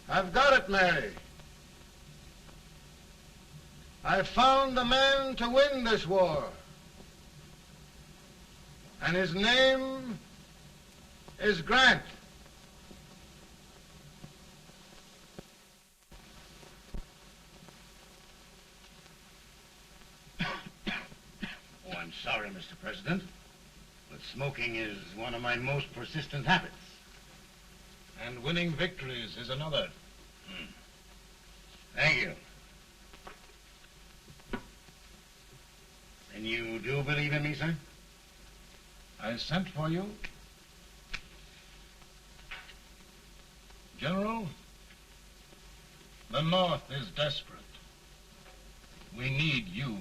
S16: I've got it, Mary. I've found the man to win this war. And his name is Grant.
S8: Oh, I'm sorry, Mr. President, but smoking is one of my most persistent habits.
S11: And winning victories is another.
S8: Thank you. And you do believe in me, sir?
S11: I sent for you. General, the North is desperate. We need you.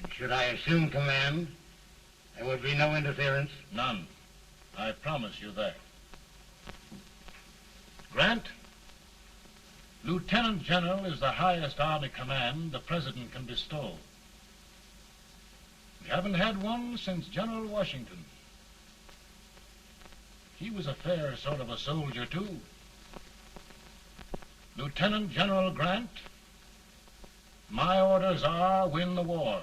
S8: And should I assume command, there would be no interference?
S11: None. I promise you that. Grant, Lieutenant General is the highest Army command the President can bestow. We haven't had one since General Washington. He was a fair sort of a soldier, too. Lieutenant General Grant, my orders are win the war.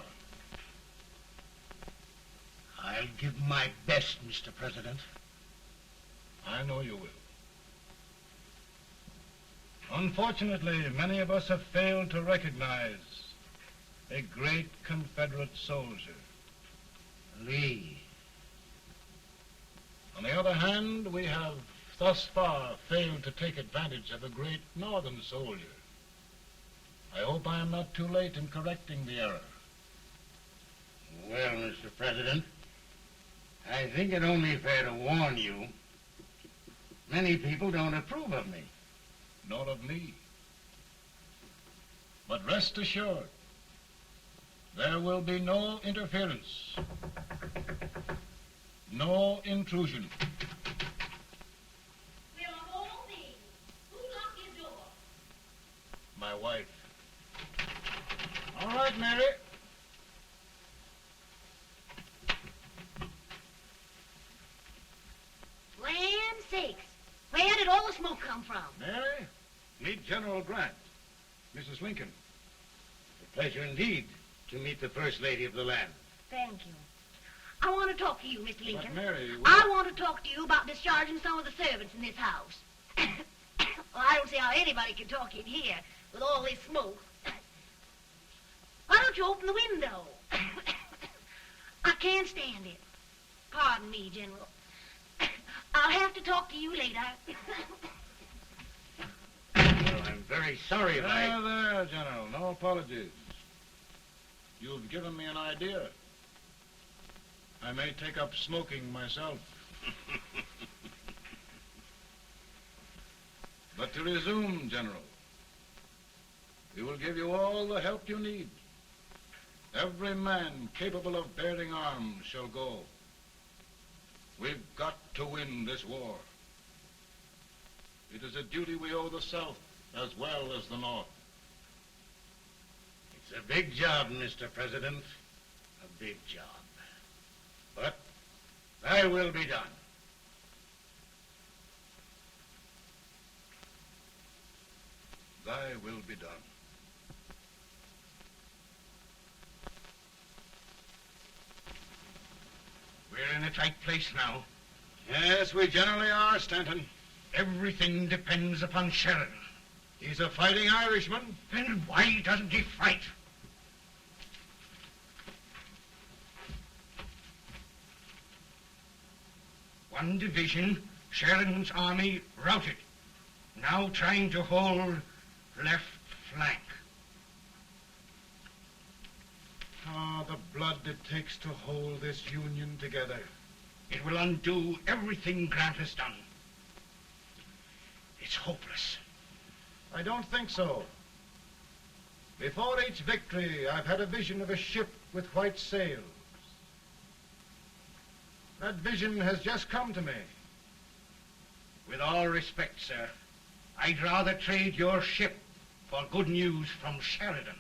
S8: I'll give my best, Mr. President.
S11: I know you will. Unfortunately, many of us have failed to recognize a great Confederate soldier,
S8: Lee.
S11: On the other hand, we have thus far failed to take advantage of a great Northern soldier. I hope I am not too late in correcting the error.
S8: Well, Mr. President, I think it only fair to warn you. Many people don't approve of me.
S11: Nor of me. But rest assured, there will be no interference, no intrusion.
S9: We'll all be. Who locked your door?
S11: My wife.
S16: All right, Mary.
S9: Land sakes. Where did all the smoke come from?
S11: Mary, meet General Grant, Mrs. Lincoln.
S8: A pleasure indeed to meet the First Lady of the land.
S9: Thank you. I want to talk to you, Mr. Lincoln.
S11: But Mary,
S9: I want to talk to you about discharging some of the servants in this house. Well, I don't see how anybody can talk in here with all this smoke. Why don't you open the window? I can't stand it. Pardon me, General. I'll have to talk to you later.
S8: Well, I'm very sorry if I...
S11: There, General. No apologies. You've given me an idea.
S16: I may take up smoking myself. But to resume, General, we will give you all the help you need. Every man capable of bearing arms shall go. We've got to win this war. It is a duty we owe the South as well as the North.
S12: It's a big job, Mr. President. A big job. But thy will be done.
S16: Thy will be done.
S12: We're in a tight place now.
S16: Yes, we generally are, Stanton.
S12: Everything depends upon Sheridan.
S16: He's a fighting Irishman.
S12: Then why doesn't he fight? One division, Sheridan's army, routed. Now trying to hold left flank.
S16: Ah, the blood it takes to hold this Union together.
S12: It will undo everything Grant has done. It's hopeless.
S16: I don't think so. Before each victory, I've had a vision of a ship with white sails. That vision has just come to me.
S12: With all respect, sir, I'd rather trade your ship for good news from Sheridan.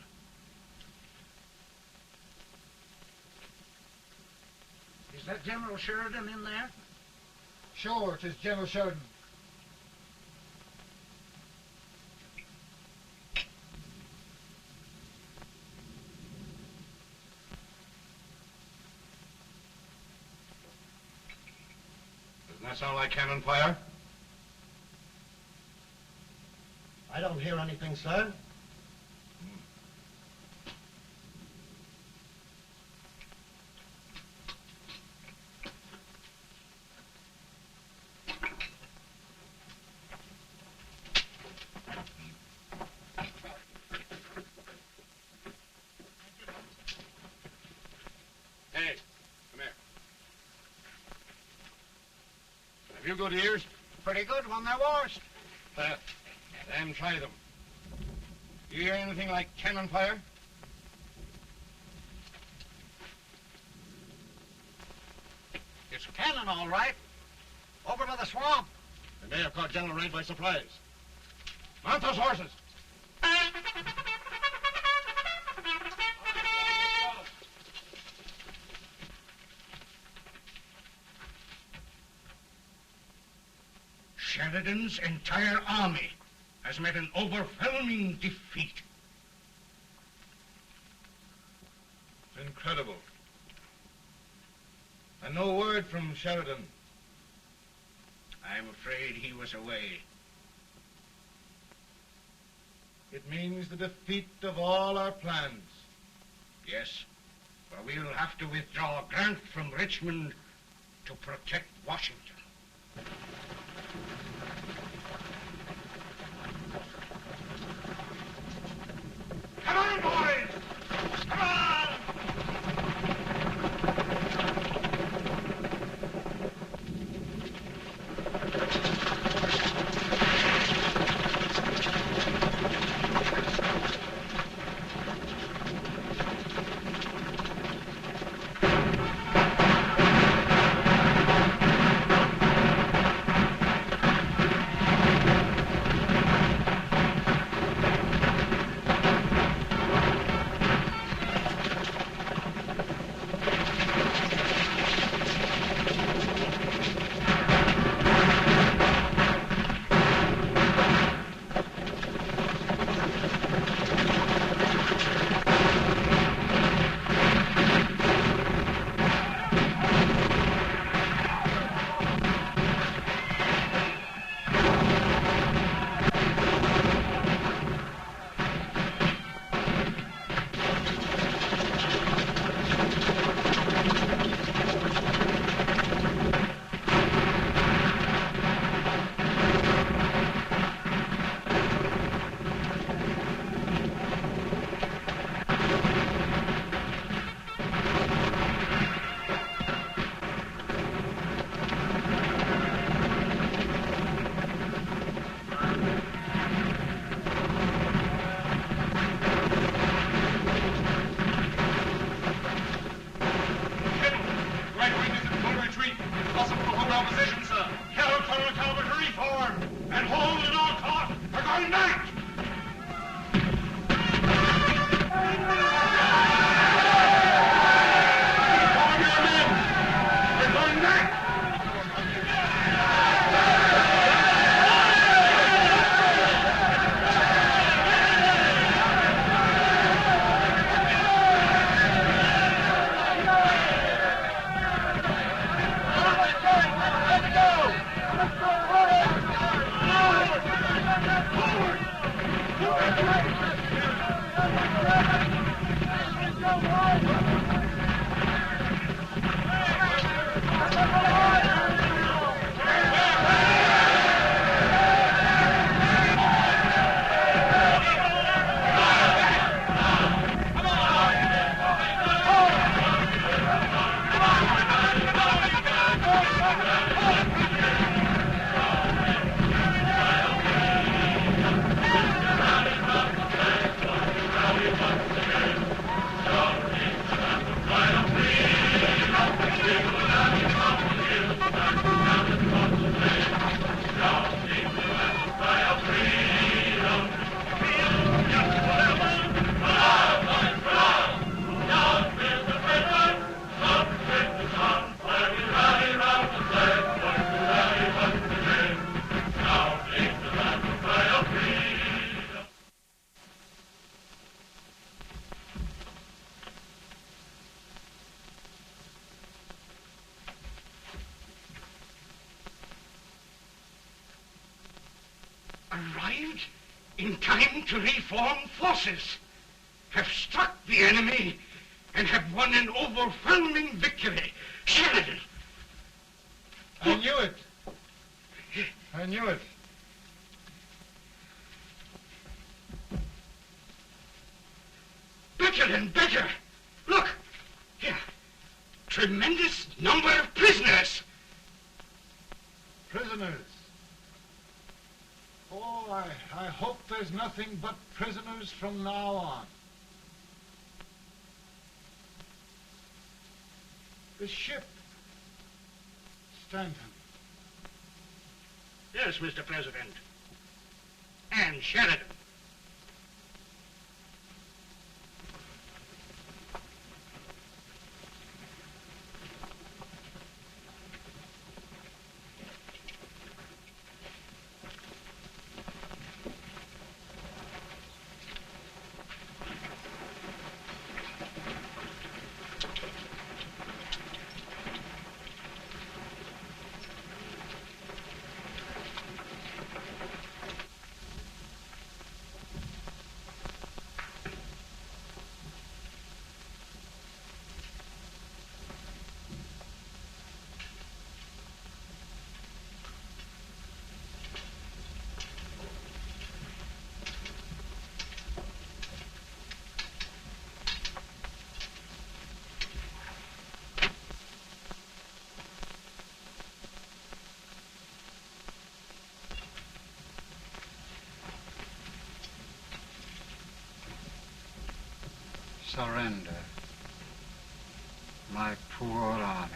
S5: Is that General Sheridan in there?
S14: Sure, it is General Sheridan.
S12: Doesn't that sound like cannon fire?
S5: I don't hear anything, sir.
S12: Hey, come here. Have you good ears?
S5: Pretty good when they're washed.
S12: Then try them. You hear anything like cannon fire?
S5: It's cannon, all right. Over by the swamp.
S16: They may have caught General Ray by surprise.
S12: Mount those horses. Sheridan's entire army has met an overwhelming defeat.
S16: Incredible. And no word from Sheridan.
S12: I'm afraid he was away.
S16: It means the defeat of all our plans.
S12: Yes, for we'll have to withdraw Grant from Richmond to protect Washington. Come on, boys! Come on! Arrived in time to reform forces, have struck the enemy, and have won an overwhelming victory. Sheridan!
S16: I knew it. I knew it.
S12: Better and better. Look, here. Tremendous number of prisoners.
S16: Prisoners. Oh, I hope there's nothing but prisoners from now on. The ship. Stanton.
S12: Yes, Mr. President. And Sheridan.
S16: Surrender. My poor army.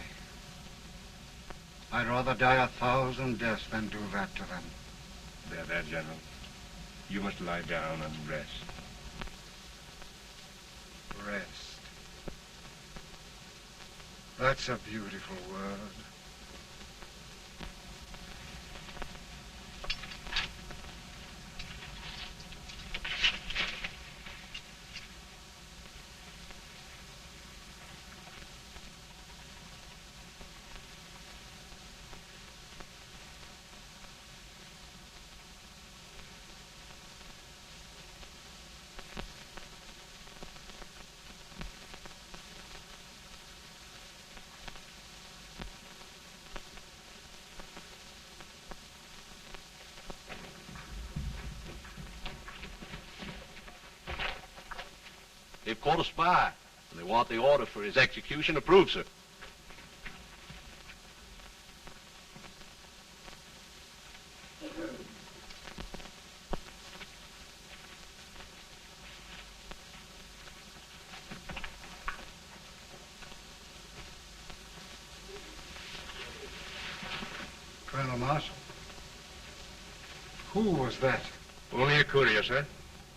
S16: I'd rather die 1,000 deaths than do that to them.
S17: There, General. You must lie down and rest.
S16: Rest. That's a beautiful word.
S17: They've caught a spy, and they want the order for his execution approved, sir.
S16: Colonel Marshall. Who was that?
S17: Only a courier, sir.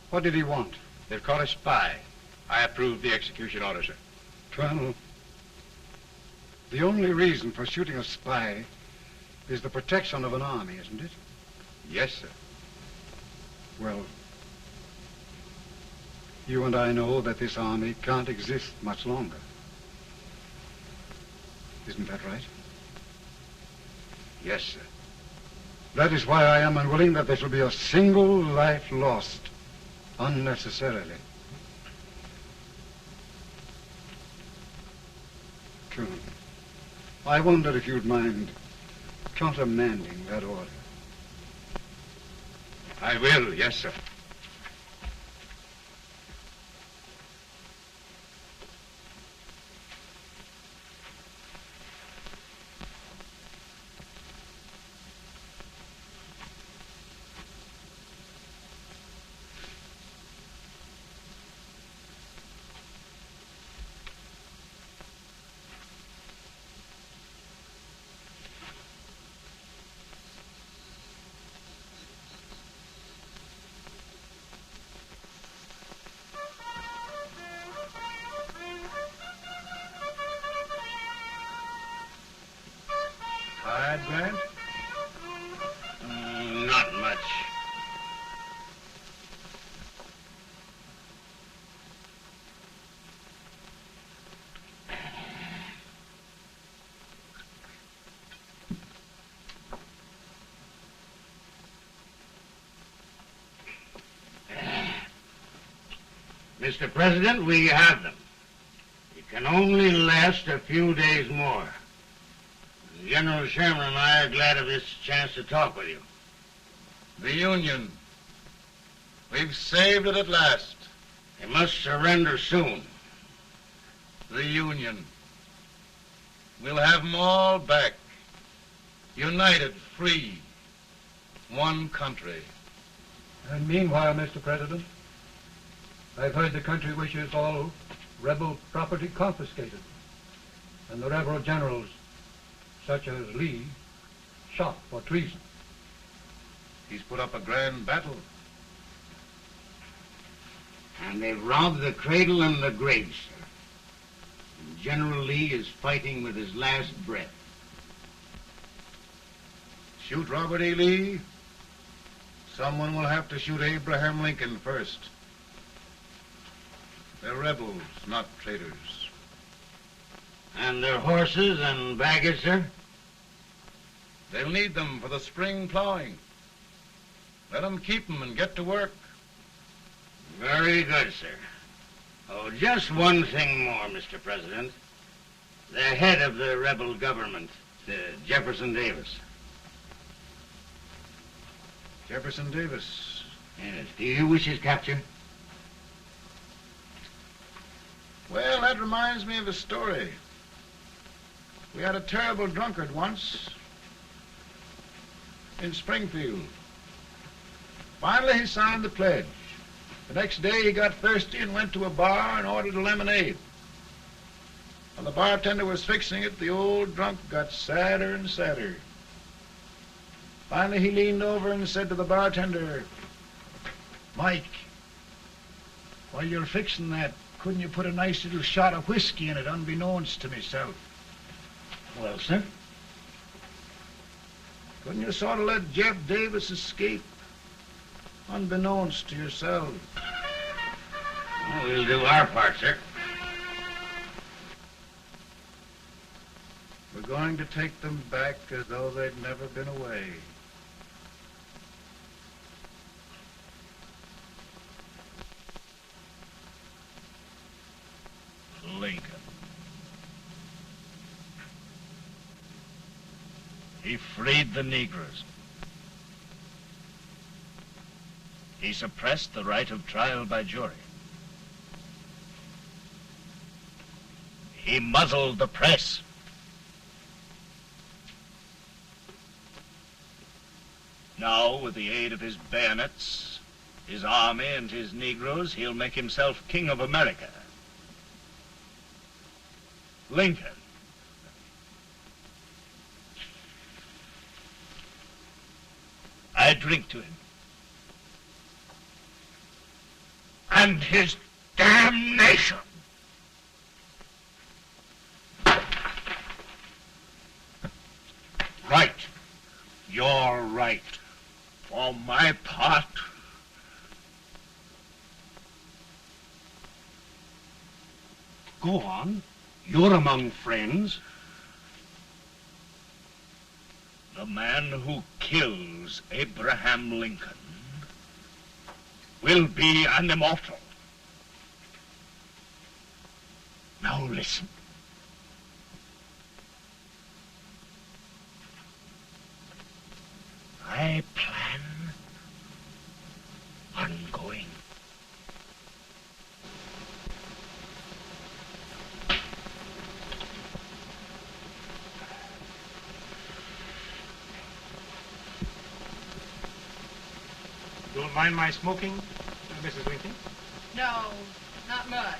S16: What did he want?
S17: They've caught a spy. I approved the execution order, sir.
S16: Colonel, the only reason for shooting a spy is the protection of an army, isn't it?
S17: Yes, sir.
S16: Well, you and I know that this army can't exist much longer. Isn't that right?
S17: Yes, sir.
S16: That is why I am unwilling that there shall be a single life lost unnecessarily.
S18: soon. I wonder if you'd mind countermanding that order.
S19: I will, yes, sir.
S16: Tired, Grant?
S8: Not much. Mr. President, we have them. It can only last a few days more. General Sherman and I are glad of this chance to talk with you.
S16: The Union. We've saved it at last.
S8: They must surrender soon.
S16: The Union. We'll have them all back. United, free. One country.
S20: And meanwhile, Mr. President, I've heard the country wishes all rebel property confiscated, and the rebel generals, such as Lee, shot for treason.
S16: He's put up a grand battle.
S8: And they've robbed the cradle and the grave, sir. And General Lee is fighting with his last breath.
S16: Shoot Robert E. Lee? Someone will have to shoot Abraham Lincoln first. They're rebels, not traitors.
S8: And their horses and baggage, sir?
S16: They'll need them for the spring plowing. Let them keep them and get to work.
S8: Very good, sir. Oh, just one thing more, Mr. President. The head of the rebel government, Jefferson Davis.
S16: Jefferson Davis?
S8: Yes. Do you wish his capture?
S16: Well, that reminds me of a story. We had a terrible drunkard once in Springfield. Finally, he signed the pledge. The next day, he got thirsty and went to a bar and ordered a lemonade. While the bartender was fixing it, the old drunk got sadder and sadder. Finally, he leaned over and said to the bartender, "Mike, while you're fixing that, couldn't you put a nice little shot of whiskey in it, unbeknownst to myself?"
S8: Well, sir?
S16: Couldn't you sort of let Jeff Davis escape, unbeknownst to yourself?
S8: Well, we'll do our part, sir.
S16: We're going to take them back as though they'd never been away.
S11: Lincoln. He freed the Negroes. He suppressed the right of trial by jury. He muzzled the press. Now, with the aid of his bayonets, his army, and his Negroes, he'll make himself king of America. Lincoln. I drink to him. And his damnation. Right. You're right. For my part,
S8: Go on. You're among friends.
S11: the man who kills Abraham Lincoln will be an immortal. Now listen.
S8: my plan ongoing.
S13: Don't mind my smoking, Mrs. Lincoln?
S19: No, not much.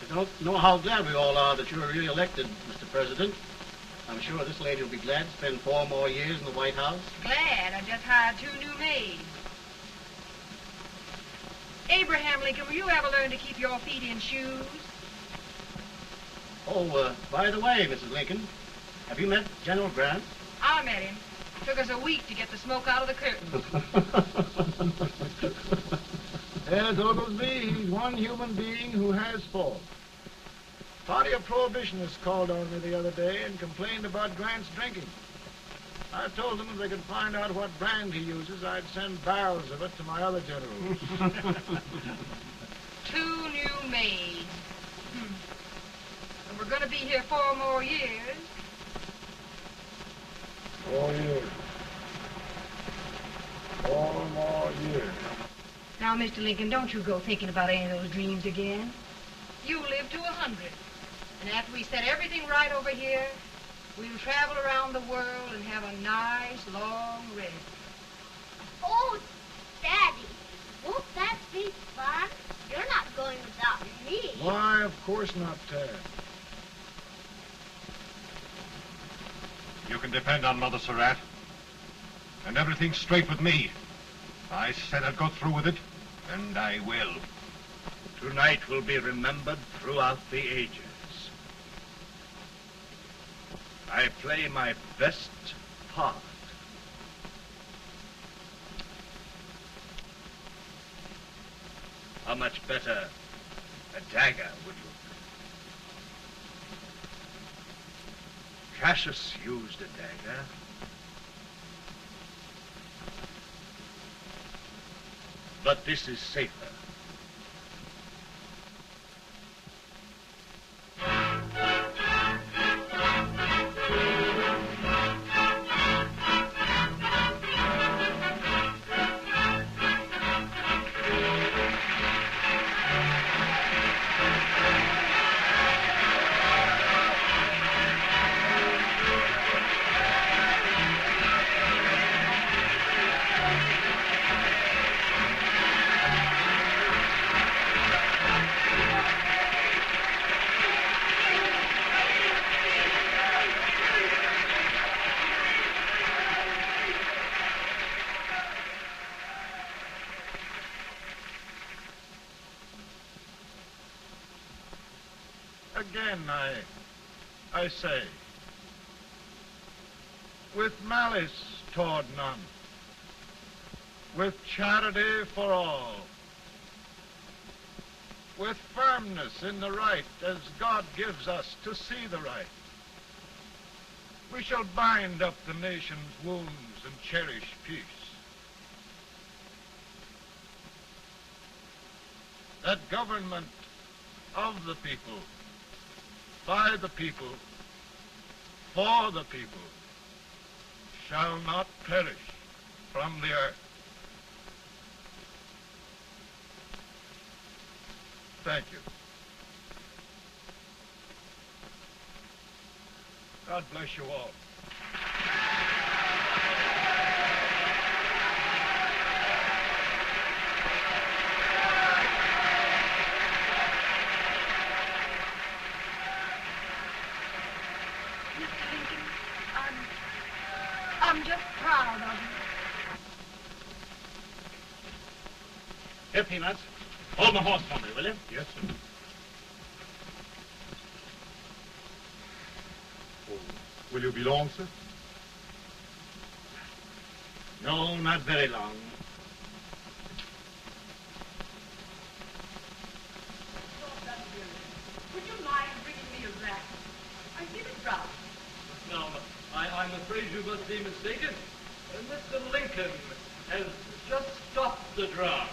S21: You don't know how glad we all are that you're re-elected, Mr. President. I'm sure this lady will be glad to spend 4 more years in the White House.
S19: Glad I just hired 2 new maids. Abraham Lincoln, will you ever learn to keep your feet in shoes?
S21: Oh, by the way, Mrs. Lincoln, have you met General Grant?
S19: I met him. Took us a week to get the smoke out of the curtains.
S6: Yes, Oglesby, he's one human being who has faults. Party of Prohibitionists called on me the other day and complained about Grant's drinking. I told them if they could find out what brand he uses, I'd send barrels of it to my other generals.
S19: 2 new maids. And we're going to be here 4 more years.
S6: 4 years. 4 more years.
S19: Now, Mr. Lincoln, don't you go thinking about any of those dreams again. You live to 100. And after we set everything right over here, we'll travel around the world and have a nice, long rest.
S4: Oh, Daddy, won't that be fun? You're not going without me.
S6: Why, of course not, Tad.
S13: You can depend on Mother Surratt. And everything's straight with me. I said I'd go through with it, and I will.
S8: Tonight will be remembered throughout the ages. I play my best part. How much better a dagger would look? Cassius used a dagger. But this is safer.
S6: Again, I say, with malice toward none, with charity for all, with firmness in the right as God gives us to see the right, we shall bind up the nation's wounds and cherish peace. That government of the people, by the people, for the people, shall not perish from the earth. Thank you. God bless you all.
S19: I'm just proud of you.
S13: Here, Peanuts. Hold my horse for me, will you?
S2: Yes, sir. Oh, will you be long, sir?
S8: No, not very long.
S10: Would you mind bringing me a rat? I need a drop.
S15: Now, I'm afraid you must be mistaken. Mr. Lincoln has just stopped the draft.